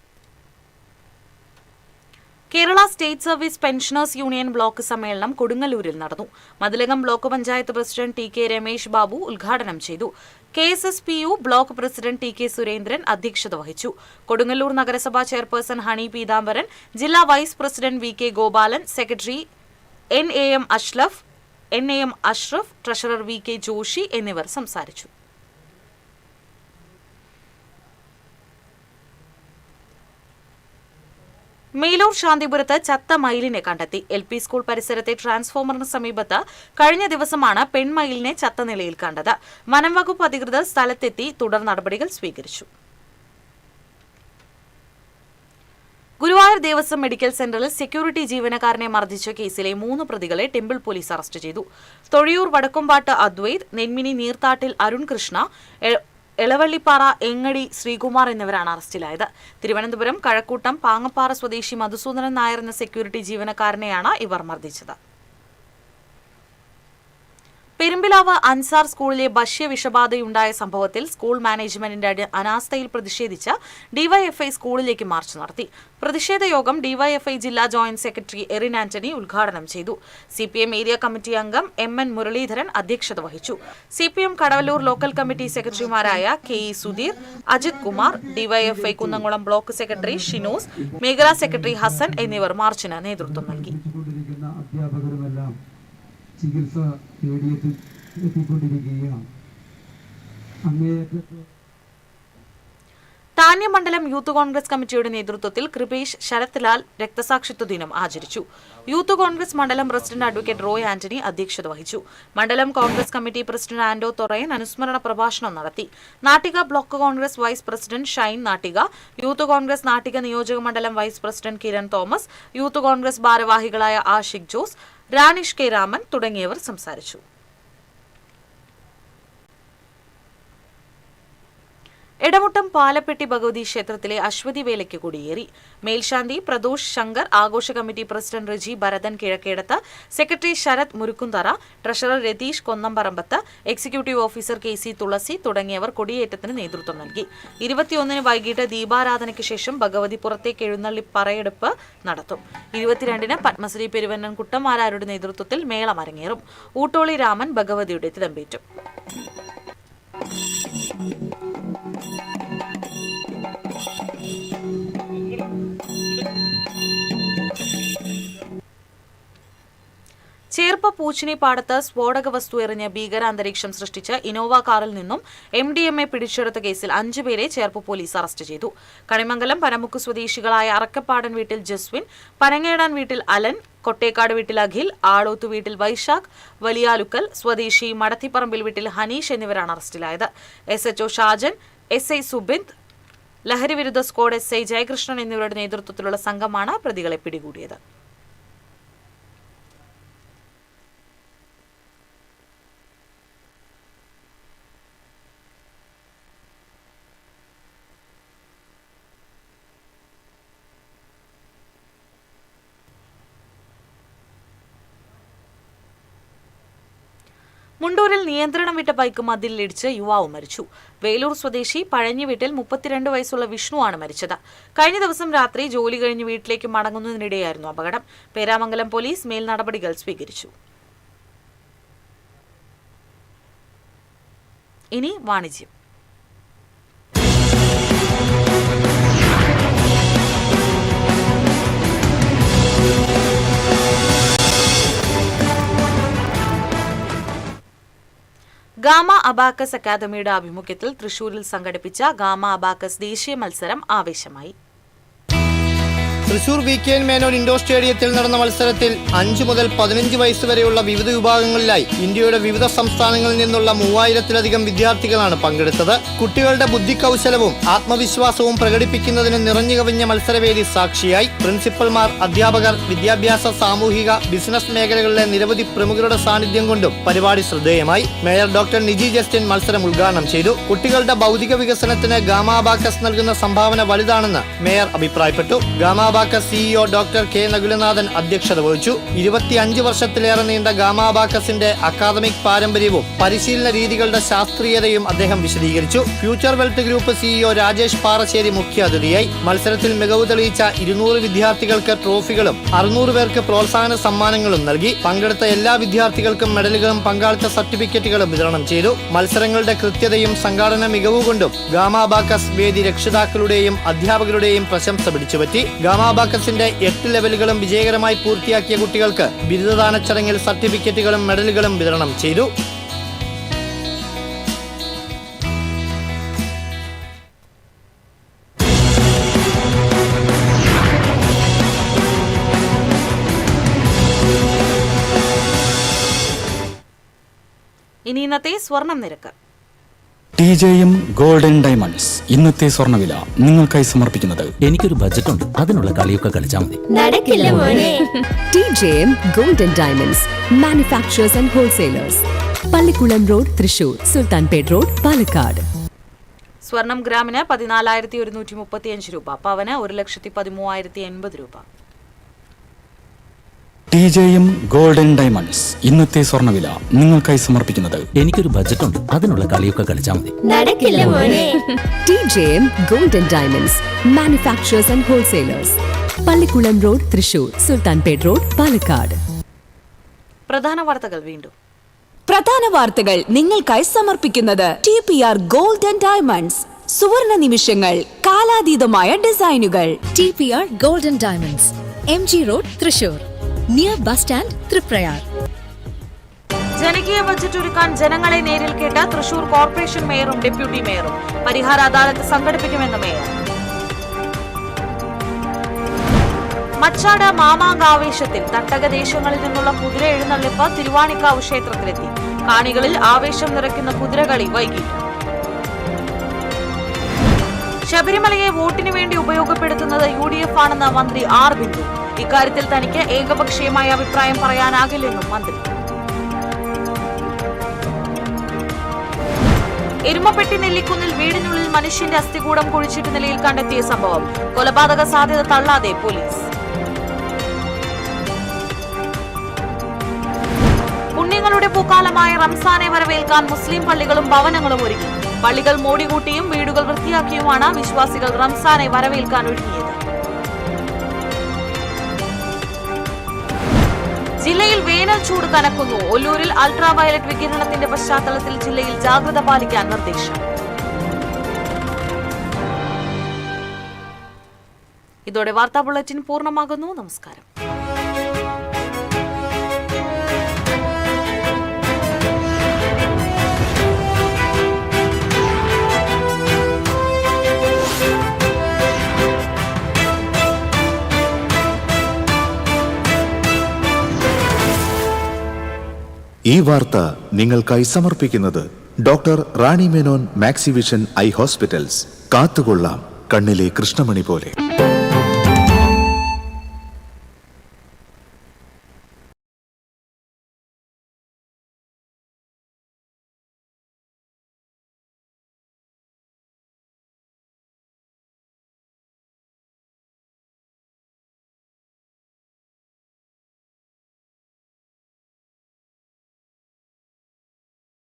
Speaker 2: Kerala state service pensioners union block സമ്മേളനം കൊടുങ്ങല്ലൂരിൽ നടന്നു. Mathilakam block panchayat president T K Ramesh Babu ഉദ്ഘാടനം ചെയ്തു. KSSPU block president T K Surendran അധ്യക്ഷത വഹിച്ചു. കൊടുങ്ങല്ലൂർ നഗരസഭാ ചെയർപേഴ്സൺ ഹണി പീതാംബരൻ, ജില്ലാ vice president VK Gopalan, secretary NAM Ashraf, treasurer VK Joshy എന്നിവർ സംസാരിച്ചു. മേലൂർ ശാന്തിപുരത്ത് ചത്ത മയിലിനെ കണ്ടെത്തി. LP സ്കൂൾ പരിസരത്തെ ട്രാൻസ്ഫോമറിന് സമീപത്ത് കഴിഞ്ഞ ദിവസമാണ് പെൺമയിലിനെ ചത്ത നിലയിൽ കണ്ടത്. വനം വകുപ്പ് അധികൃതർ സ്ഥലത്തെത്തി തുടർ നടപടികൾ സ്വീകരിച്ചു. ഗുരുവായൂർ ദേവസ്വം മെഡിക്കൽ സെന്ററിൽ സെക്യൂരിറ്റി ജീവനക്കാരനെ മർദ്ദിച്ച കേസിലെ 3 പ്രതികളെ ടെമ്പിൾ പോലീസ് അറസ്റ്റ് ചെയ്തു. തൊഴിയൂർ വടക്കുംപാട്ട് അദ്വൈത്, നെന്മിനി നീർത്താട്ടിൽ അരുൺ കൃഷ്ണ, എളവള്ളിപ്പാറ എങ്ങടി ശ്രീകുമാർ എന്നിവരാണ് അറസ്റ്റിലായത്. തിരുവനന്തപുരം കഴക്കൂട്ടം പാങ്ങപ്പാറ സ്വദേശി മധുസൂദനൻ നായർ എന്ന സെക്യൂരിറ്റി ജീവനക്കാരനെയാണ് ഇവർ മർദ്ദിച്ചത്. പെരുമ്പിലാവ് അൻസാർ സ്കൂളിലെ ഭക്ഷ്യവിഷബാധയുണ്ടായ സംഭവത്തിൽ സ്കൂൾ മാനേജ്മെന്റിന്റെ അനാസ്ഥയിൽ പ്രതിഷേധിച്ച് ഡിവൈഎഫ്ഐ സ്കൂളിലേക്ക് മാർച്ച് നടത്തി. പ്രതിഷേധ യോഗം ഡിവൈഎഫ്ഐ ജില്ലാ ജോയിന്റ് സെക്രട്ടറി എറിൻ ആന്റണി ഉദ്ഘാടനം ചെയ്തു. CPM ഏരിയ കമ്മിറ്റി അംഗം MN മുരളീധരൻ അധ്യക്ഷത വഹിച്ചു. CPM കടവല്ലൂർ ലോക്കൽ കമ്മിറ്റി സെക്രട്ടറിമാരായ KE Sudheer, Ajith Kumar, DYFI Kunnamkulam block secretary Shinos, മേഖലാ സെക്രട്ടറി ഹസൻ എന്നിവർ മാർച്ചിന് നേതൃത്വം നൽകി.
Speaker 15: ചികിത്സ തേടിയെത്തിക്കൊണ്ടിരിക്കുകയാണ്.
Speaker 2: താന്യമണ്ഡലം യൂത്ത് കോൺഗ്രസ് കമ്മിറ്റിയുടെ നേതൃത്വത്തിൽ കൃപേഷ് ശരത് ലാൽ രക്തസാക്ഷിത്വ ദിനം ആചരിച്ചു. യൂത്ത് കോൺഗ്രസ് മണ്ഡലം പ്രസിഡന്റ് അഡ്വക്കേറ്റ് റോയ് ആന്റണി അധ്യക്ഷത വഹിച്ചു. മണ്ഡലം കോൺഗ്രസ് കമ്മിറ്റി പ്രസിഡന്റ് ആൻഡോ തൊറയൻ അനുസ്മരണ പ്രഭാഷണം നടത്തി. Nattika block Congress vice president Shine Nattika, youth Congress Nattika നിയോജക മണ്ഡലം vice president Kiran Thomas, youth Congress ഭാരവാഹികളായ ആഷിഖ് ജോസ്, രാനിഷ് കെ രാമൻ തുടങ്ങിയവർ സംസാരിച്ചു. എടമുട്ടം പാലപ്പെട്ടി ഭഗവതി ക്ഷേത്രത്തിലെ അശ്വതി വേലയ്ക്ക് കൊടിയേറി. മേൽശാന്തി പ്രദോഷ് ശങ്കർ, ആഘോഷ committee president Reji Bharathan Kizhakkedath, secretary Sarath Murukkunthara, treasurer Ratheesh Konnamparambath, executive officer KC Thulasi തുടങ്ങിയവർ കൊടിയേറ്റത്തിന് നേതൃത്വം നൽകി. 21 വൈകിട്ട് ദീപാരാധനയ്ക്ക് ശേഷം ഭഗവതി പുറത്തേക്ക് എഴുന്നള്ളി പറയെടുപ്പ് നടത്തും. 22 പത്മശ്രീ പെരുവന്നൻ കുട്ടമാരാരുടെ നേതൃത്വത്തിൽ മേളം അരങ്ങേറും. ഊട്ടോളി രാമൻ ഭഗവതിയുടെ തിടമ്പേറ്റും. ചേർപ്പ് പൂച്ചിനിപ്പാടത്ത് സ്ഫോടക വസ്തു എറിഞ്ഞ് ഭീകരാന്തരീക്ഷം സൃഷ്ടിച്ച് ഇനോവ കാറിൽ നിന്നും MDMA പിടിച്ചെടുത്ത കേസിൽ 5 പേരെ ചേർപ്പ് പോലീസ് അറസ്റ്റ് ചെയ്തു. കണിമംഗലം പനമുക്ക് സ്വദേശികളായ അറക്കപ്പാടൻ വീട്ടിൽ ജസ്വിൻ, പനങ്ങേടാൻ വീട്ടിൽ അലൻ, കൊട്ടേക്കാട് വീട്ടിൽ അഖിൽ, ആളോത്ത് വീട്ടിൽ വൈശാഖ്, വലിയാലുക്കൽ സ്വദേശി മടത്തിപ്പറമ്പിൽ വീട്ടിൽ ഹനീഷ് എന്നിവരാണ് അറസ്റ്റിലായത്. SHO ഷാജൻ, SI സുബിന്ദ്, ലഹരിവിരുദ്ധ സ്ക്വാഡ് SI ജയകൃഷ്ണൻ എന്നിവരുടെ നേതൃത്വത്തിലുള്ള സംഘമാണ് പ്രതികളെ പിടികൂടിയത്. മുണ്ടൂരിൽ നിയന്ത്രണം വിട്ട ബൈക്ക് മതിലിടിച്ച് യുവാവ് മരിച്ചു. വേലൂർ സ്വദേശി പഴഞ്ഞി വീട്ടിൽ 32 വയസ്സുള്ള വിഷ്ണുവാണ് മരിച്ചത്. കഴിഞ്ഞ ദിവസം രാത്രി ജോലി കഴിഞ്ഞ് വീട്ടിലേക്ക് മടങ്ങുന്നതിനിടെയായിരുന്നു അപകടം. പേരാമംഗലം പോലീസ് മേൽ നടപടികൾ സ്വീകരിച്ചു. ഇനി വാണിജ്യം. ഗാമ അബാക്കസ് അക്കാദമിയുടെ ആഭിമുഖ്യത്തിൽ തൃശൂരിൽ സംഘടിപ്പിച്ച ഗാമ അബാക്കസ് ദേശീയ മത്സരം ആവേശമായി.
Speaker 4: തൃശൂർ VKN മേനോൻ ഇൻഡോർ സ്റ്റേഡിയത്തിൽ നടന്ന മത്സരത്തിൽ 5 മുതൽ 15 വയസ്സ് വരെയുള്ള വിവിധ വിഭാഗങ്ങളിലായി ഇന്ത്യയുടെ വിവിധ സംസ്ഥാനങ്ങളിൽ നിന്നുള്ള 3000-ലധികം വിദ്യാർത്ഥികളാണ് പങ്കെടുത്തത്. കുട്ടികളുടെ ബുദ്ധികൗശലവും ആത്മവിശ്വാസവും പ്രകടിപ്പിക്കുന്നതിന് നിറഞ്ഞുകവിഞ്ഞ മത്സരവേദി സാക്ഷിയായി. പ്രിൻസിപ്പൽമാർ, അധ്യാപകർ, വിദ്യാഭ്യാസ, സാമൂഹിക, ബിസിനസ് മേഖലകളിലെ നിരവധി പ്രമുഖരുടെ സാന്നിധ്യം കൊണ്ടും പരിപാടി ശ്രദ്ധേയമായി. മേയർ ഡോക്ടർ നിജി ജസ്റ്റിൻ മത്സരം ഉദ്ഘാടനം ചെയ്തു. കുട്ടികളുടെ ഭൗതിക വികസനത്തിന് ഗാമ അബാക്കസ് നൽകുന്ന സംഭാവന വലുതാണെന്ന് മേയർ അഭിപ്രായപ്പെട്ടു. Gama Abacus CEO doctor K Nakulanathan അധ്യക്ഷത വഹിച്ചു. 25 വർഷത്തിലേറെ നീണ്ട ഗാമ അബാക്കസിന്റെ അക്കാദമിക് പാരമ്പര്യവും പരിശീലന രീതികളുടെ ശാസ്ത്രീയതയും അദ്ദേഹം വിശദീകരിച്ചു. Future wealth group CEO Rajesh Parassery മുഖ്യാതിഥിയായി. മത്സരത്തിൽ മികവ് തെളിയിച്ച 200 വിദ്യാർത്ഥികൾക്ക് ട്രോഫികളും 600 പേർക്ക് പ്രോത്സാഹന സമ്മാനങ്ങളും നൽകി. പങ്കെടുത്ത എല്ലാ വിദ്യാർത്ഥികൾക്കും മെഡലുകളും പങ്കാളിത്ത സർട്ടിഫിക്കറ്റുകളും വിതരണം ചെയ്തു. മത്സരങ്ങളുടെ കൃത്യതയും സംഘാടന മികവുകൊണ്ടും ഗാമ അബാക്കസ് വേദി രക്ഷിതാക്കളുടെയും അധ്യാപകരുടെയും പ്രശംസ പിടിച്ചുപറ്റി. ഗാമ അബാക്കസിന്റെ 8 ലെവലുകളും വിജയകരമായി പൂർത്തിയാക്കിയ കുട്ടികൾക്ക് ബിരുദദാന ചടങ്ങിൽ സർട്ടിഫിക്കറ്റുകളും മെഡലുകളും വിതരണം ചെയ്തു.
Speaker 2: ഇനി ഇന്നത്തെ സ്വർണം നിരക്ക്.
Speaker 15: TJM ഗോൾഡൻ ഡയമണ്ട്സ് ഇന്നത്തെ സ്വർണ്ണവില നിങ്ങൾക്കായി സമർപ്പിക്കുന്നത്
Speaker 9: എനിക്കൊരു ബജറ്റ് ഉണ്ട്, അതിനുള്ള കളിയൊക്കെ കളിച്ചാൽ മതി.
Speaker 3: TJM Golden Diamonds manufacturers and wholesalers, Pallikkulam road, Thrissur, Sultanpet road, Palakkad.
Speaker 2: സ്വർണം ഗ്രാമിന് 14,135 രൂപ, പവന് 1,13,080 രൂപ.
Speaker 15: TJM ഗോൾഡൻ ഡയമണ്ട്സ് ഇന്നത്തെ സ്വർണ്ണവില നിങ്ങൾക്കായി സമർപ്പിക്കുന്നത്
Speaker 9: എനിക്കൊരു ബജറ്റ് ഉണ്ട്, അതിനുള്ള കളിയൊക്കെ കളിച്ചാൽ മതി.
Speaker 3: TJM Golden Diamonds manufacturers and wholesalers, Pallikkulam road, Thrissur, Sultanpet road, Palakkad.
Speaker 2: പ്രധാന വാർത്തകൾ വീണ്ടും.
Speaker 6: പ്രധാന വാർത്തകൾ നിങ്ങൾക്കായി സമർപ്പിക്കുന്നത് TPR ഗോൾഡൻ ഡയമണ്ട്സ്, സുവർണ നിമിഷങ്ങൾ, കാലാതീതമായ ഡിസൈനുകൾ.
Speaker 3: TPR golden diamonds, MG road, Thrissur, near bus stand, Triprayar.
Speaker 2: ജനകീയ ബജറ്റ് ഒരുക്കാൻ ജനങ്ങളെ നേരിൽ കേട്ട തൃശൂർ കോർപ്പറേഷൻ മേയറും ഡെപ്യൂട്ടി മേയറും. പരിഹാര അദാലത്ത് സംഘടിപ്പിക്കുമെന്ന് മേയർ. മച്ചാട് മാമാങ്കാവേശത്തിൽ തട്ടകദേശങ്ങളിൽ നിന്നുള്ള കുതിര എഴുന്നള്ളിപ്പ് തിരുവാണിക്കാവ് ക്ഷേത്രത്തിലെത്തി. കാണികളിൽ ആവേശം നിറയ്ക്കുന്ന കുതിരകളി വൈകിട്ട്. ശബരിമലയെ വോട്ടിനു വേണ്ടി ഉപയോഗപ്പെടുത്തുന്നത് UDF ആണെന്ന് മന്ത്രി ആർ ബിന്ദു. ഇക്കാര്യത്തിൽ തനിക്ക് ഏകപക്ഷീയമായ അഭിപ്രായം പറയാനാകില്ലെന്നും മന്ത്രി. എരുമപ്പെട്ടി നെല്ലിക്കുന്നിൽ വീടിനുള്ളിൽ മനുഷ്യന്റെ അസ്ഥികൂടം കുഴിച്ചിട്ട നിലയിൽ കണ്ടെത്തിയ സംഭവം. കൊലപാതക സാധ്യത തള്ളാതെ പോലീസ്. പുണ്യങ്ങളുടെ പൂക്കാലമായ റംസാനെ വരവേൽക്കാൻ മുസ്ലിം പള്ളികളും ഭവനങ്ങളും ഒരുങ്ങി. പള്ളികൾ മോടികൂട്ടിയും വീടുകൾ വൃത്തിയാക്കിയുമാണ് വിശ്വാസികൾ റംസാനെ വരവേൽക്കാൻ ഒരുങ്ങിയത്. ജില്ലയിൽ വേനൽ ചൂട് കനക്കുന്നു. ഒല്ലൂരിൽ അൾട്രാ വയലറ്റ് വികിരണത്തിന്റെ പശ്ചാത്തലത്തിൽ ജില്ലയിൽ ജാഗ്രത പാലിക്കാൻ നിർദ്ദേശം. ഇതോടെ വാർത്താ ബുള്ളറ്റിൻ പൂർണ്ണമാകുന്നു. നമസ്കാരം.
Speaker 1: ഈ വാർത്ത നിങ്ങൾക്കായി സമർപ്പിക്കുന്നത് doctor Rani Menon Maxivision I hospitals. കാത്തുകൊള്ളാം കണ്ണിലെ കൃഷ്ണമണി പോലെ.